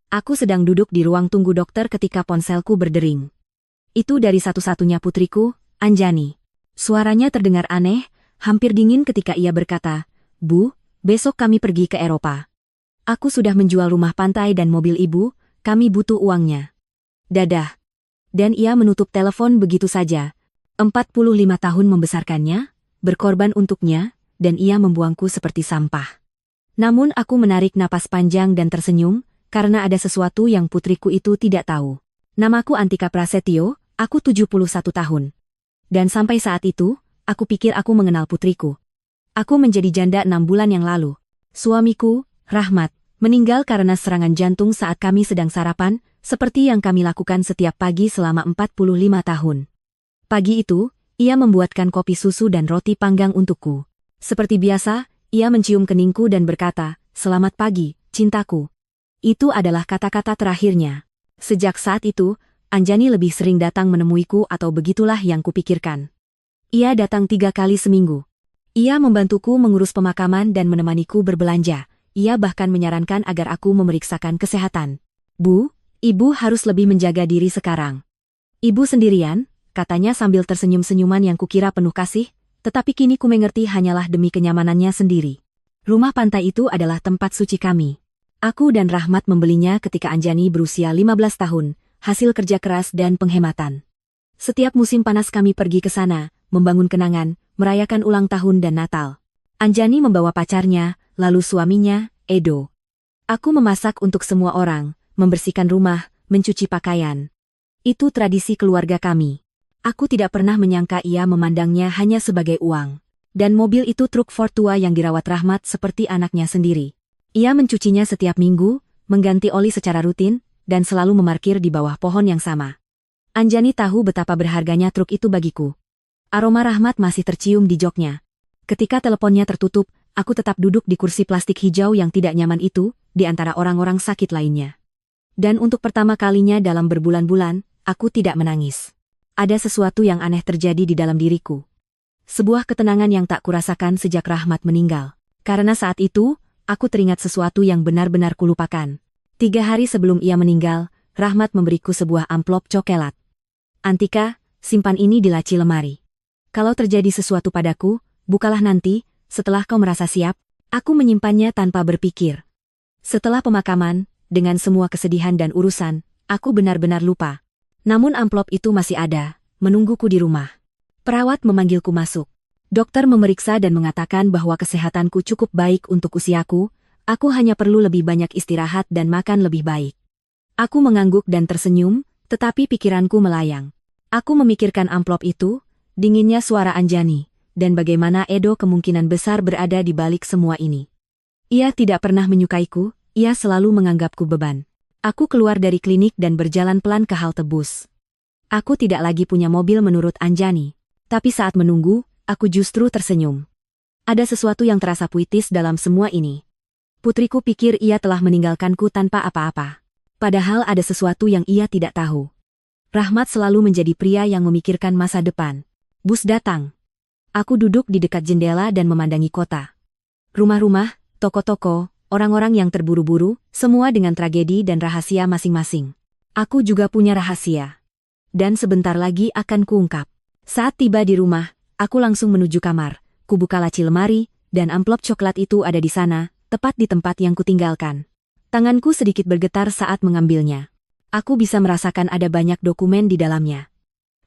Aku sedang duduk di ruang tunggu dokter ketika ponselku berdering. Itu dari satu-satunya putriku, Anjani. Suaranya terdengar aneh, hampir dingin ketika ia berkata, "Bu, besok kami pergi ke Eropa. Aku sudah menjual rumah pantai dan mobil ibu, kami butuh uangnya." Dadah. Dan ia menutup telepon begitu saja. 45 tahun membesarkannya, berkorban untuknya, dan ia membuangku seperti sampah. Namun aku menarik napas panjang dan tersenyum, karena ada sesuatu yang putriku itu tidak tahu. Namaku Antika Prasetyo, aku 71 tahun. Dan sampai saat itu, aku pikir aku mengenal putriku. Aku menjadi janda 6 bulan yang lalu. Suamiku, Rahmat, meninggal karena serangan jantung saat kami sedang sarapan, seperti yang kami lakukan setiap pagi selama 45 tahun. Pagi itu, ia membuatkan kopi susu dan roti panggang untukku. Seperti biasa, ia mencium keningku dan berkata, "Selamat pagi, cintaku." Itu adalah kata-kata terakhirnya. Sejak saat itu, Anjani lebih sering datang menemuiku atau begitulah yang kupikirkan. Ia datang 3 kali seminggu. Ia membantuku mengurus pemakaman dan menemaniku berbelanja. Ia bahkan menyarankan agar aku memeriksakan kesehatan. "Bu, ibu harus lebih menjaga diri sekarang." "Ibu sendirian?" katanya sambil tersenyum-senyuman yang kukira penuh kasih, tetapi kini ku mengerti hanyalah demi kenyamanannya sendiri. Rumah pantai itu adalah tempat suci kami. Aku dan Rahmat membelinya ketika Anjani berusia 15 tahun, hasil kerja keras dan penghematan. Setiap musim panas kami pergi ke sana, membangun kenangan, merayakan ulang tahun dan Natal. Anjani membawa pacarnya, lalu suaminya, Edo. Aku memasak untuk semua orang, membersihkan rumah, mencuci pakaian. Itu tradisi keluarga kami. Aku tidak pernah menyangka ia memandangnya hanya sebagai uang. Dan mobil itu truk Ford tua yang dirawat Rahmat seperti anaknya sendiri. Ia mencucinya setiap minggu, mengganti oli secara rutin, dan selalu memarkir di bawah pohon yang sama. Anjani tahu betapa berharganya truk itu bagiku. Aroma Rahmat masih tercium di joknya. Ketika teleponnya tertutup, aku tetap duduk di kursi plastik hijau yang tidak nyaman itu, di antara orang-orang sakit lainnya. Dan untuk pertama kalinya dalam berbulan-bulan, aku tidak menangis. Ada sesuatu yang aneh terjadi di dalam diriku. Sebuah ketenangan yang tak kurasakan sejak Rahmat meninggal. Karena saat itu, aku teringat sesuatu yang benar-benar kulupakan. 3 hari sebelum ia meninggal, Rahmat memberiku sebuah amplop coklat. "Antika, simpan ini di laci lemari. Kalau terjadi sesuatu padaku, bukalah nanti, setelah kau merasa siap." Aku menyimpannya tanpa berpikir. Setelah pemakaman, dengan semua kesedihan dan urusan, aku benar-benar lupa. Namun amplop itu masih ada, menungguku di rumah. Perawat memanggilku masuk. Dokter memeriksa dan mengatakan bahwa kesehatanku cukup baik untuk usiaku, aku hanya perlu lebih banyak istirahat dan makan lebih baik. Aku mengangguk dan tersenyum, tetapi pikiranku melayang. Aku memikirkan amplop itu, dinginnya suara Anjani, dan bagaimana Edo kemungkinan besar berada di balik semua ini. Ia tidak pernah menyukaiku, ia selalu menganggapku beban. Aku keluar dari klinik dan berjalan pelan ke halte bus. Aku tidak lagi punya mobil menurut Anjani. Tapi saat menunggu, aku justru tersenyum. Ada sesuatu yang terasa puitis dalam semua ini. Putriku pikir ia telah meninggalkanku tanpa apa-apa. Padahal ada sesuatu yang ia tidak tahu. Rahmat selalu menjadi pria yang memikirkan masa depan. Bus datang. Aku duduk di dekat jendela dan memandangi kota. Rumah-rumah, toko-toko, orang-orang yang terburu-buru, semua dengan tragedi dan rahasia masing-masing. Aku juga punya rahasia. Dan sebentar lagi akan kuungkap. Saat tiba di rumah, aku langsung menuju kamar. Kubuka laci lemari, dan amplop coklat itu ada di sana, tepat di tempat yang kutinggalkan. Tanganku sedikit bergetar saat mengambilnya. Aku bisa merasakan ada banyak dokumen di dalamnya.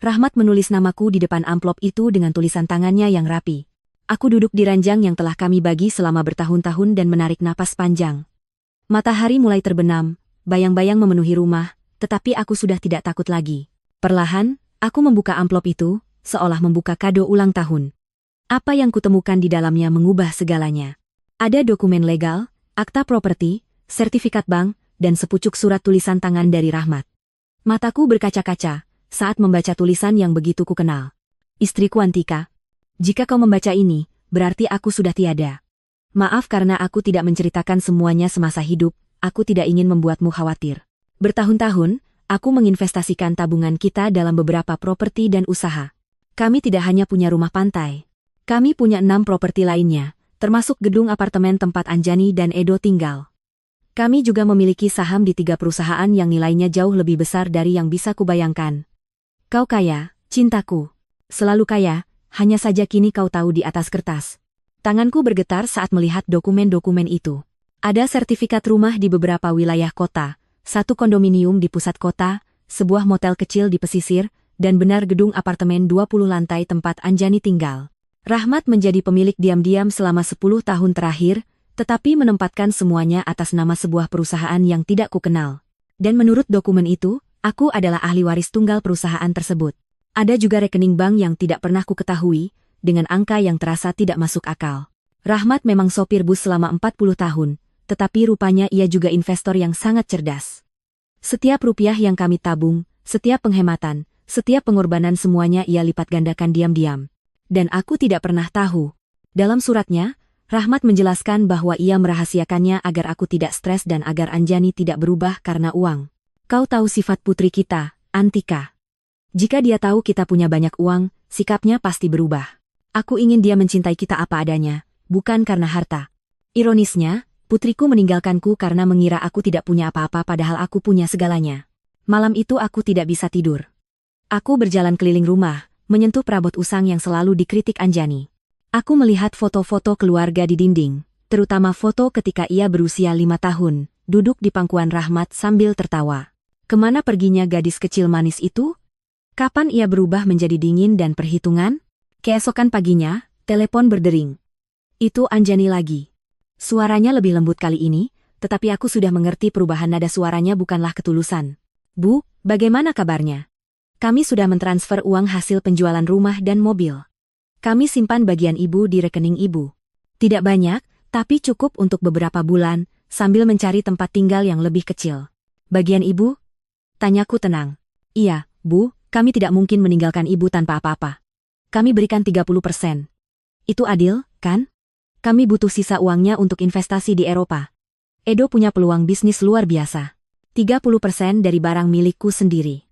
Rahmat menulis namaku di depan amplop itu dengan tulisan tangannya yang rapi. Aku duduk di ranjang yang telah kami bagi selama bertahun-tahun dan menarik napas panjang. Matahari mulai terbenam, bayang-bayang memenuhi rumah, tetapi aku sudah tidak takut lagi. Perlahan, aku membuka amplop itu, seolah membuka kado ulang tahun. Apa yang kutemukan di dalamnya mengubah segalanya. Ada dokumen legal, akta properti, sertifikat bank, dan sepucuk surat tulisan tangan dari Rahmat. Mataku berkaca-kaca saat membaca tulisan yang begitu kukenal. "Istriku Antika, jika kau membaca ini, berarti aku sudah tiada. Maaf karena aku tidak menceritakan semuanya semasa hidup, aku tidak ingin membuatmu khawatir. Bertahun-tahun, aku menginvestasikan tabungan kita dalam beberapa properti dan usaha. Kami tidak hanya punya rumah pantai. Kami punya 6 properti lainnya, termasuk gedung apartemen tempat Anjani dan Edo tinggal. Kami juga memiliki saham di 3 perusahaan yang nilainya jauh lebih besar dari yang bisa kubayangkan. Kau kaya, cintaku. Selalu kaya, hanya saja kini kau tahu di atas kertas. Tanganku bergetar saat melihat dokumen-dokumen itu. Ada sertifikat rumah di beberapa wilayah kota, 1 kondominium di pusat kota, sebuah motel kecil di pesisir, dan benar gedung apartemen 20 lantai tempat Anjani tinggal. Rahmat menjadi pemilik diam-diam selama 10 tahun terakhir, tetapi menempatkan semuanya atas nama sebuah perusahaan yang tidak kukenal. Dan menurut dokumen itu, aku adalah ahli waris tunggal perusahaan tersebut. Ada juga rekening bank yang tidak pernah kuketahui, dengan angka yang terasa tidak masuk akal. Rahmat memang sopir bus selama 40 tahun, tetapi rupanya ia juga investor yang sangat cerdas. Setiap rupiah yang kami tabung, setiap penghematan, setiap pengorbanan semuanya ia lipat gandakan diam-diam. Dan aku tidak pernah tahu. Dalam suratnya, Rahmat menjelaskan bahwa ia merahasiakannya agar aku tidak stres dan agar Anjani tidak berubah karena uang. Kau tahu sifat putri kita, Antika. Jika dia tahu kita punya banyak uang, sikapnya pasti berubah. Aku ingin dia mencintai kita apa adanya, bukan karena harta. Ironisnya, putriku meninggalkanku karena mengira aku tidak punya apa-apa padahal aku punya segalanya. Malam itu aku tidak bisa tidur. Aku berjalan keliling rumah, menyentuh perabot usang yang selalu dikritik Anjani. Aku melihat foto-foto keluarga di dinding, terutama foto ketika ia berusia 5 tahun, duduk di pangkuan Rahmat sambil tertawa. Kemana perginya gadis kecil manis itu? Kapan ia berubah menjadi dingin dan perhitungan? Keesokan paginya, telepon berdering. Itu Anjani lagi. Suaranya lebih lembut kali ini, tetapi aku sudah mengerti perubahan nada suaranya bukanlah ketulusan. Bu, bagaimana kabarnya? Kami sudah mentransfer uang hasil penjualan rumah dan mobil. Kami simpan bagian ibu di rekening ibu. Tidak banyak, tapi cukup untuk beberapa bulan, sambil mencari tempat tinggal yang lebih kecil. Bagian ibu? Tanyaku tenang. Iya, Bu, kami tidak mungkin meninggalkan ibu tanpa apa-apa. Kami berikan 30%. Itu adil, kan? Kami butuh sisa uangnya untuk investasi di Eropa. Edo punya peluang bisnis luar biasa. 30% dari barang milikku sendiri.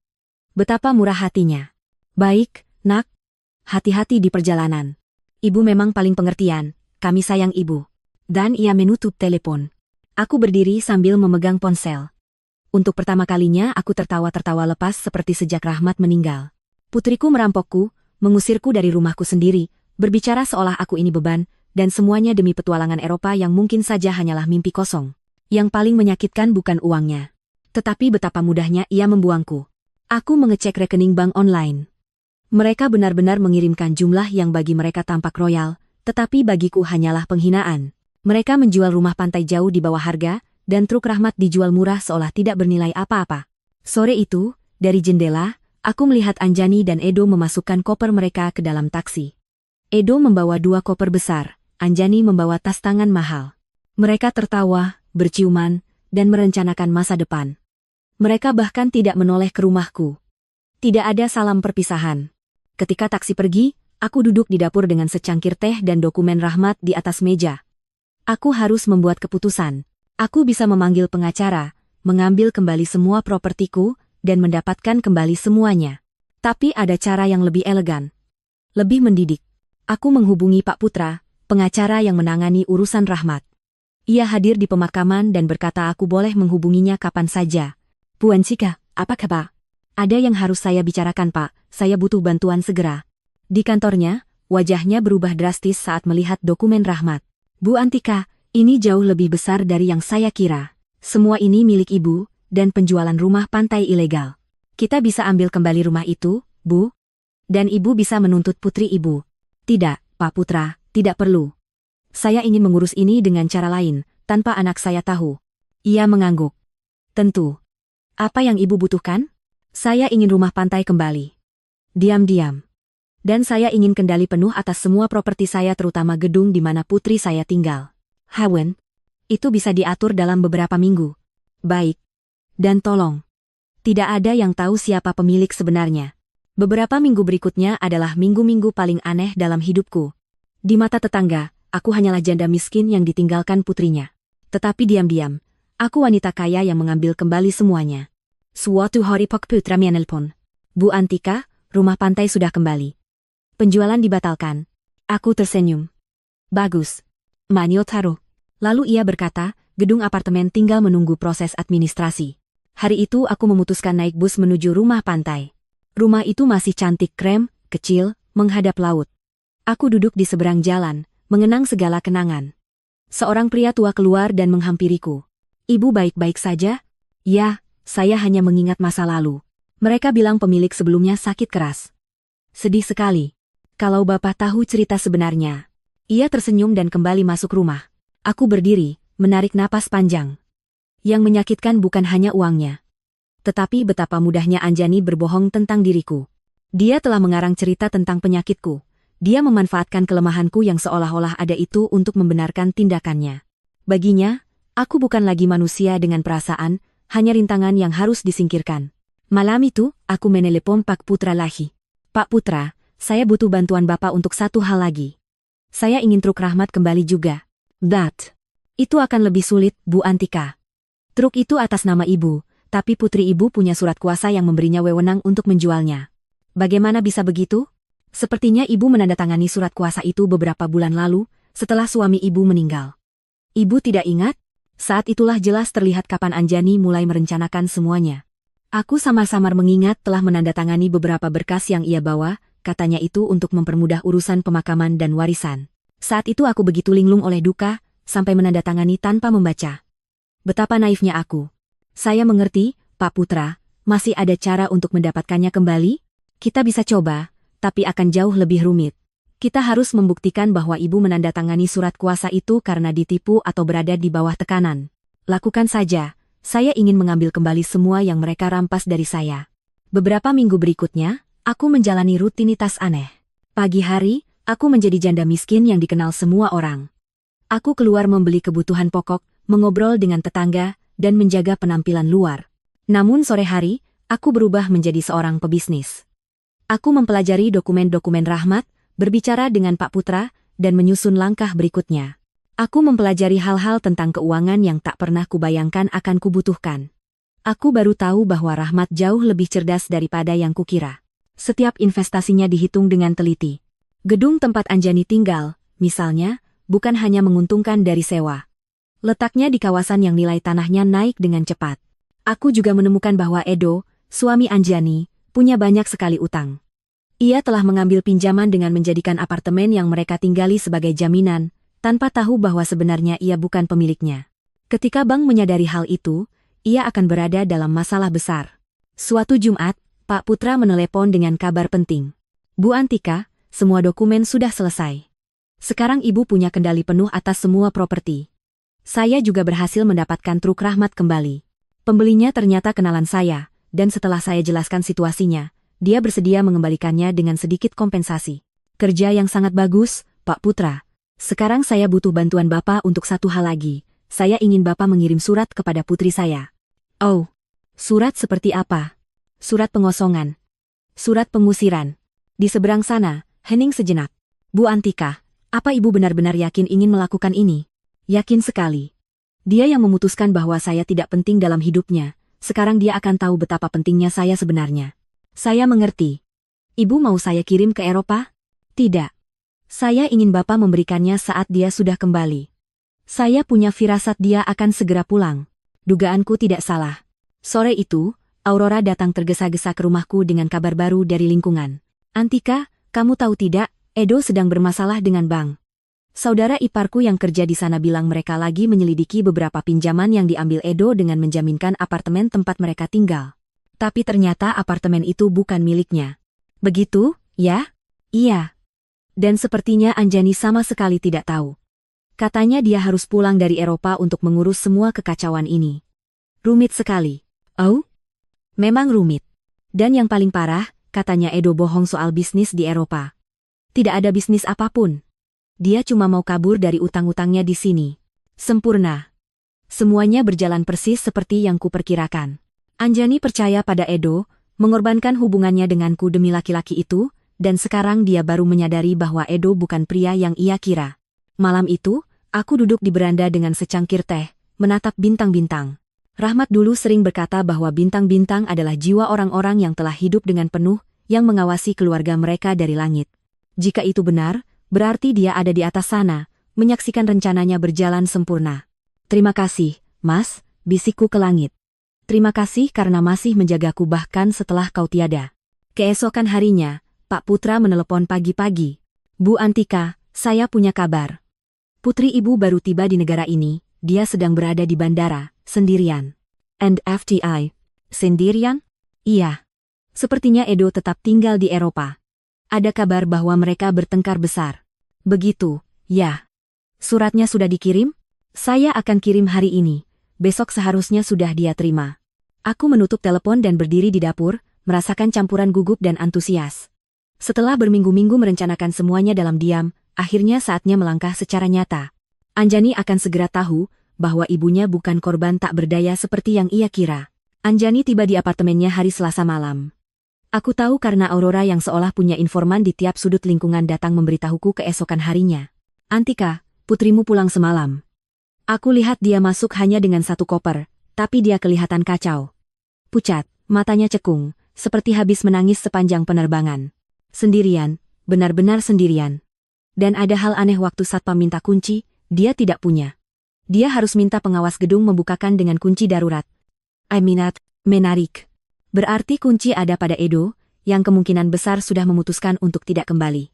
Betapa murah hatinya. Baik, nak. Hati-hati di perjalanan. Ibu memang paling pengertian, kami sayang ibu. Dan ia menutup telepon. Aku berdiri sambil memegang ponsel. Untuk pertama kalinya aku tertawa-tertawa lepas seperti sejak Rahmat meninggal. Putriku merampokku, mengusirku dari rumahku sendiri, berbicara seolah aku ini beban, dan semuanya demi petualangan Eropa yang mungkin saja hanyalah mimpi kosong. Yang paling menyakitkan bukan uangnya, tetapi betapa mudahnya ia membuangku. Aku mengecek rekening bank online. Mereka benar-benar mengirimkan jumlah yang bagi mereka tampak royal, tetapi bagiku hanyalah penghinaan. Mereka menjual rumah pantai jauh di bawah harga, dan truk Rahmat dijual murah seolah tidak bernilai apa-apa. Sore itu, dari jendela, aku melihat Anjani dan Edo memasukkan koper mereka ke dalam taksi. Edo membawa 2 koper besar, Anjani membawa tas tangan mahal. Mereka tertawa, berciuman, dan merencanakan masa depan. Mereka bahkan tidak menoleh ke rumahku. Tidak ada salam perpisahan. Ketika taksi pergi, aku duduk di dapur dengan secangkir teh dan dokumen Rahmat di atas meja. Aku harus membuat keputusan. Aku bisa memanggil pengacara, mengambil kembali semua propertiku, dan mendapatkan kembali semuanya. Tapi ada cara yang lebih elegan. Lebih mendidik. Aku menghubungi Pak Putra, pengacara yang menangani urusan Rahmat. Ia hadir di pemakaman dan berkata aku boleh menghubunginya kapan saja. Puan Cika, apa kabar? Ada yang harus saya bicarakan Pak, saya butuh bantuan segera. Di kantornya, wajahnya berubah drastis saat melihat dokumen Rahmat. Bu Antika, ini jauh lebih besar dari yang saya kira. Semua ini milik ibu, dan penjualan rumah pantai ilegal. Kita bisa ambil kembali rumah itu, Bu? Dan ibu bisa menuntut putri ibu. Tidak, Pak Putra, tidak perlu. Saya ingin mengurus ini dengan cara lain, tanpa anak saya tahu. Ia mengangguk. Tentu. Apa yang ibu butuhkan? Saya ingin rumah pantai kembali. Diam-diam. Dan saya ingin kendali penuh atas semua properti saya terutama gedung di mana putri saya tinggal. Hawen, itu bisa diatur dalam beberapa minggu. Baik. Dan tolong. Tidak ada yang tahu siapa pemilik sebenarnya. Beberapa minggu berikutnya adalah minggu-minggu paling aneh dalam hidupku. Di mata tetangga, aku hanyalah janda miskin yang ditinggalkan putrinya. Tetapi diam-diam, aku wanita kaya yang mengambil kembali semuanya. Suatu hari Pak Putra menelpon. Bu Antika, rumah pantai sudah kembali. Penjualan dibatalkan. Aku tersenyum. Bagus. Manyo Taro. Lalu ia berkata, Gedung apartemen tinggal menunggu proses administrasi. Hari itu aku memutuskan naik bus menuju rumah pantai. Rumah itu masih cantik krem, kecil, menghadap laut. Aku duduk di seberang jalan, mengenang segala kenangan. Seorang pria tua keluar dan menghampiriku. Ibu baik-baik saja? Ya, saya hanya mengingat masa lalu. Mereka bilang pemilik sebelumnya sakit keras. Sedih sekali. Kalau Bapak tahu cerita sebenarnya. Ia tersenyum dan kembali masuk rumah. Aku berdiri, menarik napas panjang. Yang menyakitkan bukan hanya uangnya, tetapi betapa mudahnya Anjani berbohong tentang diriku. Dia telah mengarang cerita tentang penyakitku. Dia memanfaatkan kelemahanku yang seolah-olah ada itu untuk membenarkan tindakannya. Baginya, aku bukan lagi manusia dengan perasaan, hanya rintangan yang harus disingkirkan. Malam itu, aku menelepon Pak Putra lagi. Pak Putra, saya butuh bantuan Bapak untuk satu hal lagi. Saya ingin truk Rahmat kembali juga. Itu akan lebih sulit, Bu Antika. Truk itu atas nama Ibu, tapi putri Ibu punya surat kuasa yang memberinya wewenang untuk menjualnya. Bagaimana bisa begitu? Sepertinya Ibu menandatangani surat kuasa itu beberapa bulan lalu, setelah suami Ibu meninggal. Ibu tidak ingat? Saat itulah jelas terlihat kapan Anjani mulai merencanakan semuanya. Aku samar-samar mengingat telah menandatangani beberapa berkas yang ia bawa, katanya itu untuk mempermudah urusan pemakaman dan warisan. Saat itu aku begitu linglung oleh duka, sampai menandatangani tanpa membaca. Betapa naifnya aku. Saya mengerti, Pak Putra, masih ada cara untuk mendapatkannya kembali? Kita bisa coba, tapi akan jauh lebih rumit. Kita harus membuktikan bahwa Ibu menandatangani surat kuasa itu karena ditipu atau berada di bawah tekanan. Lakukan saja, saya ingin mengambil kembali semua yang mereka rampas dari saya. Beberapa minggu berikutnya, aku menjalani rutinitas aneh. Pagi hari, aku menjadi janda miskin yang dikenal semua orang. Aku keluar membeli kebutuhan pokok, mengobrol dengan tetangga, dan menjaga penampilan luar. Namun sore hari, aku berubah menjadi seorang pebisnis. Aku mempelajari dokumen-dokumen Rahmat, berbicara dengan Pak Putra, dan menyusun langkah berikutnya. Aku mempelajari hal-hal tentang keuangan yang tak pernah kubayangkan akan kubutuhkan. Aku baru tahu bahwa Rahmat jauh lebih cerdas daripada yang kukira. Setiap investasinya dihitung dengan teliti. Gedung tempat Anjani tinggal, misalnya, bukan hanya menguntungkan dari sewa. Letaknya di kawasan yang nilai tanahnya naik dengan cepat. Aku juga menemukan bahwa Edo, suami Anjani, punya banyak sekali utang. Ia telah mengambil pinjaman dengan menjadikan apartemen yang mereka tinggali sebagai jaminan, tanpa tahu bahwa sebenarnya ia bukan pemiliknya. Ketika bank menyadari hal itu, ia akan berada dalam masalah besar. Suatu Jumat, Pak Putra menelepon dengan kabar penting. Bu Antika, semua dokumen sudah selesai. Sekarang Ibu punya kendali penuh atas semua properti. Saya juga berhasil mendapatkan truk Rahmat kembali. Pembelinya ternyata kenalan saya, dan setelah saya jelaskan situasinya, dia bersedia mengembalikannya dengan sedikit kompensasi. Kerja yang sangat bagus, Pak Putra. Sekarang saya butuh bantuan Bapak untuk satu hal lagi. Saya ingin Bapak mengirim surat kepada putri saya. Oh, surat seperti apa? Surat pengosongan. Surat pengusiran. Di seberang sana, hening sejenak. Bu Antika, apa Ibu benar-benar yakin ingin melakukan ini? Yakin sekali. Dia yang memutuskan bahwa saya tidak penting dalam hidupnya. Sekarang dia akan tahu betapa pentingnya saya sebenarnya. Saya mengerti. Ibu mau saya kirim ke Eropa? Tidak. Saya ingin Bapak memberikannya saat dia sudah kembali. Saya punya firasat dia akan segera pulang. Dugaanku tidak salah. Sore itu, Aurora datang tergesa-gesa ke rumahku dengan kabar baru dari lingkungan. Antika, kamu tahu tidak, Edo sedang bermasalah dengan bank. Saudara iparku yang kerja di sana bilang mereka lagi menyelidiki beberapa pinjaman yang diambil Edo dengan menjaminkan apartemen tempat mereka tinggal. Tapi ternyata apartemen itu bukan miliknya. Begitu, ya? Iya. Dan sepertinya Anjani sama sekali tidak tahu. Katanya dia harus pulang dari Eropa untuk mengurus semua kekacauan ini. Rumit sekali. Oh? Memang rumit. Dan yang paling parah, katanya Edo bohong soal bisnis di Eropa. Tidak ada bisnis apapun. Dia cuma mau kabur dari utang-utangnya di sini. Sempurna. Semuanya berjalan persis seperti yang kuperkirakan. Anjani percaya pada Edo, mengorbankan hubungannya denganku demi laki-laki itu, dan sekarang dia baru menyadari bahwa Edo bukan pria yang ia kira. Malam itu, aku duduk di beranda dengan secangkir teh, menatap bintang-bintang. Rahmat dulu sering berkata bahwa bintang-bintang adalah jiwa orang-orang yang telah hidup dengan penuh, yang mengawasi keluarga mereka dari langit. Jika itu benar, berarti dia ada di atas sana, menyaksikan rencananya berjalan sempurna. Terima kasih, Mas, bisikku ke langit. Terima kasih karena masih menjagaku bahkan setelah kau tiada. Keesokan harinya, Pak Putra menelepon pagi-pagi. Bu Antika, saya punya kabar. Putri ibu baru tiba di negara ini, dia sedang berada di bandara, sendirian. And FTI, sendirian? Iya. Sepertinya Edo tetap tinggal di Eropa. Ada kabar bahwa mereka bertengkar besar. Begitu, ya. Suratnya sudah dikirim? Saya akan kirim hari ini. Besok seharusnya sudah dia terima. Aku menutup telepon dan berdiri di dapur, merasakan campuran gugup dan antusias. Setelah berminggu-minggu merencanakan semuanya dalam diam, akhirnya saatnya melangkah secara nyata. Anjani akan segera tahu bahwa ibunya bukan korban tak berdaya seperti yang ia kira. Anjani tiba di apartemennya hari Selasa malam. Aku tahu karena Aurora yang seolah punya informan di tiap sudut lingkungan datang memberitahuku keesokan harinya. Antika, putrimu pulang semalam. Aku lihat dia masuk hanya dengan satu koper, tapi dia kelihatan kacau. Pucat, matanya cekung, seperti habis menangis sepanjang penerbangan. Sendirian, benar-benar sendirian. Dan ada hal aneh waktu satpam minta kunci, dia tidak punya. Dia harus minta pengawas gedung membukakan dengan kunci darurat. Menarik. Berarti kunci ada pada Edo, yang kemungkinan besar sudah memutuskan untuk tidak kembali.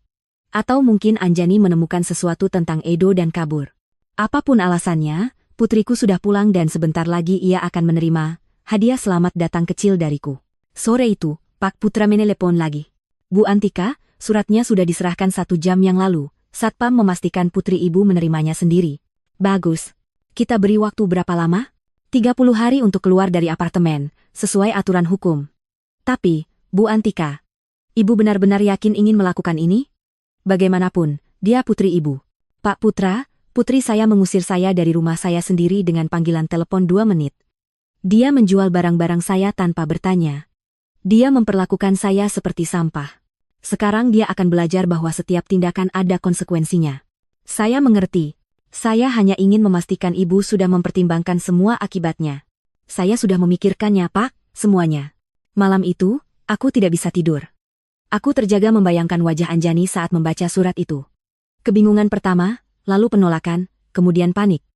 Atau mungkin Anjani menemukan sesuatu tentang Edo dan kabur. Apapun alasannya, putriku sudah pulang dan sebentar lagi ia akan menerima hadiah selamat datang kecil dariku. Sore itu, Pak Putra menelepon lagi. Bu Antika, suratnya sudah diserahkan 1 jam yang lalu. Satpam memastikan putri ibu menerimanya sendiri. Bagus. Kita beri waktu berapa lama? 30 hari untuk keluar dari apartemen, sesuai aturan hukum. Tapi, Bu Antika, ibu benar-benar yakin ingin melakukan ini? Bagaimanapun, dia putri ibu. Pak Putra, putri saya mengusir saya dari rumah saya sendiri dengan panggilan telepon 2 menit. Dia menjual barang-barang saya tanpa bertanya. Dia memperlakukan saya seperti sampah. Sekarang dia akan belajar bahwa setiap tindakan ada konsekuensinya. Saya mengerti. Saya hanya ingin memastikan ibu sudah mempertimbangkan semua akibatnya. Saya sudah memikirkannya, Pak, semuanya. Malam itu, aku tidak bisa tidur. Aku terjaga membayangkan wajah Anjani saat membaca surat itu. Kebingungan pertama, lalu penolakan, kemudian panik.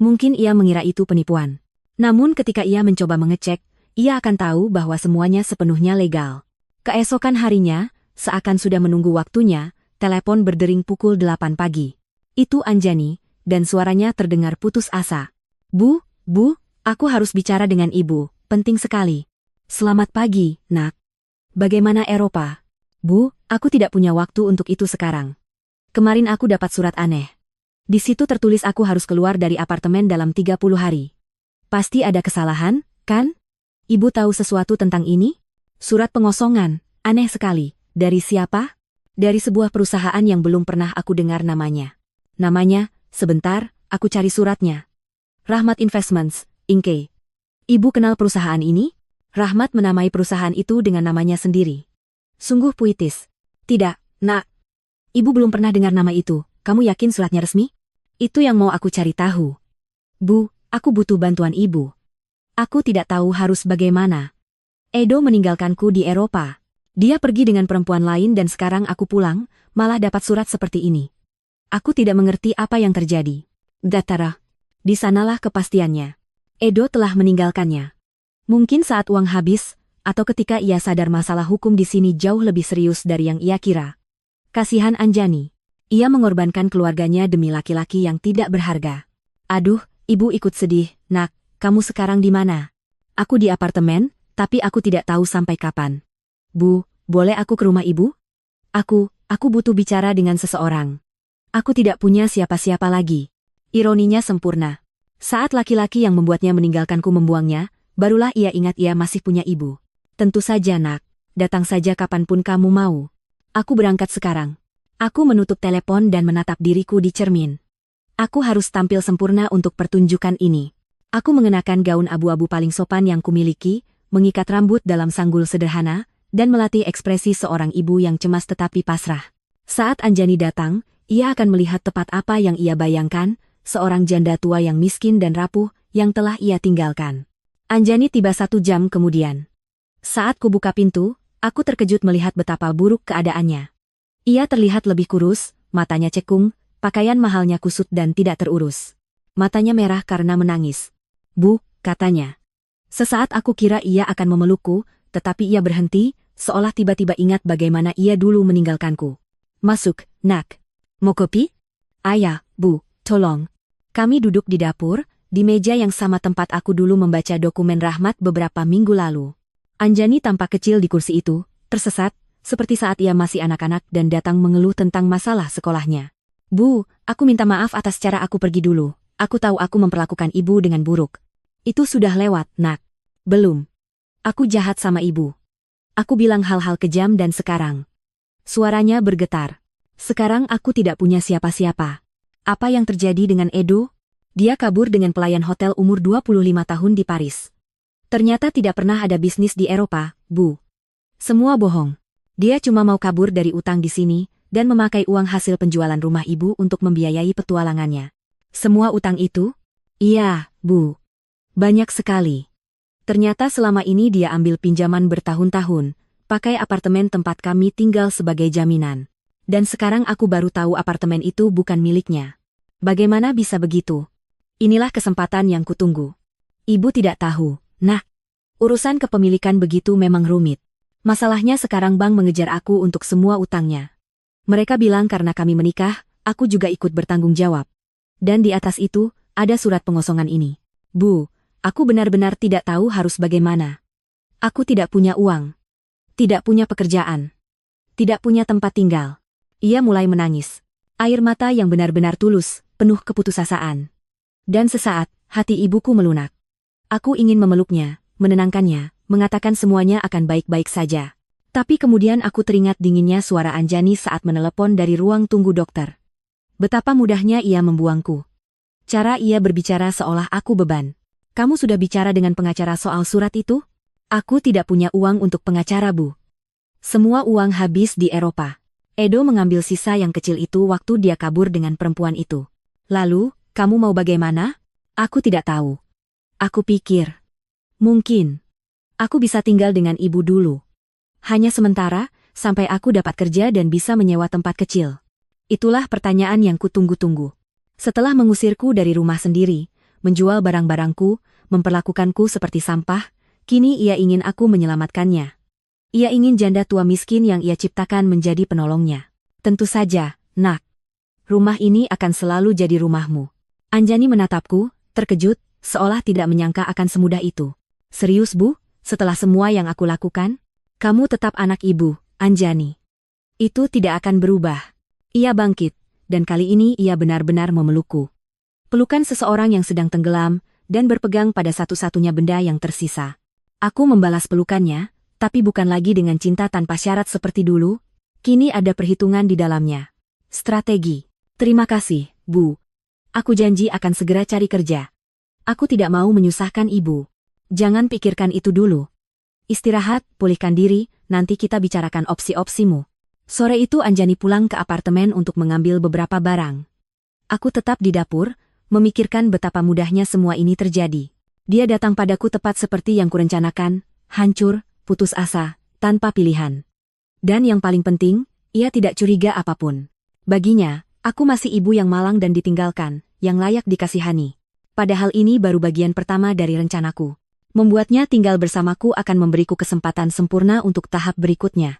Mungkin ia mengira itu penipuan. Namun ketika ia mencoba mengecek, ia akan tahu bahwa semuanya sepenuhnya legal. Keesokan harinya, seakan sudah menunggu waktunya, telepon berdering pukul 8 pagi. Itu Anjani, dan suaranya terdengar putus asa. Bu, aku harus bicara dengan ibu, penting sekali. Selamat pagi, nak. Bagaimana Eropa? Bu, aku tidak punya waktu untuk itu sekarang. Kemarin aku dapat surat aneh. Di situ tertulis aku harus keluar dari apartemen dalam 30 hari. Pasti ada kesalahan, kan? Ibu tahu sesuatu tentang ini? Surat pengosongan, aneh sekali. Dari siapa? Dari sebuah perusahaan yang belum pernah aku dengar namanya. Namanya, sebentar, aku cari suratnya. Rahmat Investments, Inc. Ibu kenal perusahaan ini? Rahmat menamai perusahaan itu dengan namanya sendiri. Sungguh puitis. Tidak, nak. Ibu belum pernah dengar nama itu. Kamu yakin suratnya resmi? Itu yang mau aku cari tahu. Bu, aku butuh bantuan ibu. Aku tidak tahu harus bagaimana. Edo meninggalkanku di Eropa. Dia pergi dengan perempuan lain dan sekarang aku pulang, malah dapat surat seperti ini. Aku tidak mengerti apa yang terjadi. Datara. Di sanalah kepastiannya. Edo telah meninggalkannya. Mungkin saat uang habis, atau ketika ia sadar masalah hukum di sini jauh lebih serius dari yang ia kira. Kasihan Anjani. Ia mengorbankan keluarganya demi laki-laki yang tidak berharga. Aduh, ibu ikut sedih, nak. Kamu sekarang di mana? Aku di apartemen, tapi aku tidak tahu sampai kapan. Bu, boleh aku ke rumah ibu? Aku butuh bicara dengan seseorang. Aku tidak punya siapa-siapa lagi. Ironinya sempurna. Saat laki-laki yang membuatnya meninggalkanku membuangnya, barulah ia ingat ia masih punya ibu. Tentu saja, nak. Datang saja kapanpun kamu mau. Aku berangkat sekarang. Aku menutup telepon dan menatap diriku di cermin. Aku harus tampil sempurna untuk pertunjukan ini. Aku mengenakan gaun abu-abu paling sopan yang kumiliki, mengikat rambut dalam sanggul sederhana, dan melatih ekspresi seorang ibu yang cemas tetapi pasrah. Saat Anjani datang, ia akan melihat tepat apa yang ia bayangkan, seorang janda tua yang miskin dan rapuh, yang telah ia tinggalkan. Anjani tiba 1 jam kemudian. Saat kubuka pintu, aku terkejut melihat betapa buruk keadaannya. Ia terlihat lebih kurus, matanya cekung, pakaian mahalnya kusut dan tidak terurus. Matanya merah karena menangis. Bu, katanya. Sesaat aku kira ia akan memelukku, tetapi ia berhenti, seolah tiba-tiba ingat bagaimana ia dulu meninggalkanku. Masuk, nak. Mau kopi? Ayah, Bu, tolong. Kami duduk di dapur, di meja yang sama tempat aku dulu membaca dokumen Rahmat beberapa minggu lalu. Anjani tampak kecil di kursi itu, tersesat, seperti saat ia masih anak-anak dan datang mengeluh tentang masalah sekolahnya. Bu, aku minta maaf atas cara aku pergi dulu. Aku tahu aku memperlakukan ibu dengan buruk. Itu sudah lewat, nak. Belum. Aku jahat sama ibu. Aku bilang hal-hal kejam dan sekarang. Suaranya bergetar. Sekarang aku tidak punya siapa-siapa. Apa yang terjadi dengan Edo? Dia kabur dengan pelayan hotel umur 25 tahun di Paris. Ternyata tidak pernah ada bisnis di Eropa, Bu. Semua bohong. Dia cuma mau kabur dari utang di sini, dan memakai uang hasil penjualan rumah ibu untuk membiayai petualangannya. Semua utang itu? Iya, Bu. Banyak sekali. Ternyata selama ini dia ambil pinjaman bertahun-tahun, pakai apartemen tempat kami tinggal sebagai jaminan. Dan sekarang aku baru tahu apartemen itu bukan miliknya. Bagaimana bisa begitu? Inilah kesempatan yang kutunggu. Ibu tidak tahu, nah. Urusan kepemilikan begitu memang rumit. Masalahnya sekarang bank mengejar aku untuk semua utangnya. Mereka bilang karena kami menikah, aku juga ikut bertanggung jawab. Dan di atas itu, ada surat pengosongan ini. Bu, aku benar-benar tidak tahu harus bagaimana. Aku tidak punya uang. Tidak punya pekerjaan. Tidak punya tempat tinggal. Ia mulai menangis. Air mata yang benar-benar tulus, penuh keputusasaan. Dan sesaat, hati ibuku melunak. Aku ingin memeluknya, menenangkannya, mengatakan semuanya akan baik-baik saja. Tapi kemudian aku teringat dinginnya suara Anjani saat menelepon dari ruang tunggu dokter. Betapa mudahnya ia membuangku. Cara ia berbicara seolah aku beban. Kamu sudah bicara dengan pengacara soal surat itu? Aku tidak punya uang untuk pengacara, Bu. Semua uang habis di Eropa. Edo mengambil sisa yang kecil itu waktu dia kabur dengan perempuan itu. Lalu, kamu mau bagaimana? Aku tidak tahu. Aku pikir. Mungkin. Aku bisa tinggal dengan ibu dulu. Hanya sementara, sampai aku dapat kerja dan bisa menyewa tempat kecil. Itulah pertanyaan yang kutunggu-tunggu. Setelah mengusirku dari rumah sendiri, menjual barang-barangku, memperlakukanku seperti sampah, kini ia ingin aku menyelamatkannya. Ia ingin janda tua miskin yang ia ciptakan menjadi penolongnya. Tentu saja, nak. Rumah ini akan selalu jadi rumahmu. Anjani menatapku, terkejut, seolah tidak menyangka akan semudah itu. Serius, Bu? Setelah semua yang aku lakukan? Kamu tetap anak ibu, Anjani. Itu tidak akan berubah. Ia bangkit, dan kali ini ia benar-benar memelukku. Pelukan seseorang yang sedang tenggelam, dan berpegang pada satu-satunya benda yang tersisa. Aku membalas pelukannya, tapi bukan lagi dengan cinta tanpa syarat seperti dulu. Kini ada perhitungan di dalamnya. Strategi. Terima kasih, Bu. Aku janji akan segera cari kerja. Aku tidak mau menyusahkan ibu. Jangan pikirkan itu dulu. Istirahat, pulihkan diri, nanti kita bicarakan opsi-opsimu. Sore itu Anjani pulang ke apartemen untuk mengambil beberapa barang. Aku tetap di dapur, memikirkan betapa mudahnya semua ini terjadi. Dia datang padaku tepat seperti yang kurencanakan, hancur, putus asa, tanpa pilihan. Dan yang paling penting, ia tidak curiga apapun. Baginya, aku masih ibu yang malang dan ditinggalkan, yang layak dikasihani. Padahal ini baru bagian pertama dari rencanaku. Membuatnya tinggal bersamaku akan memberiku kesempatan sempurna untuk tahap berikutnya.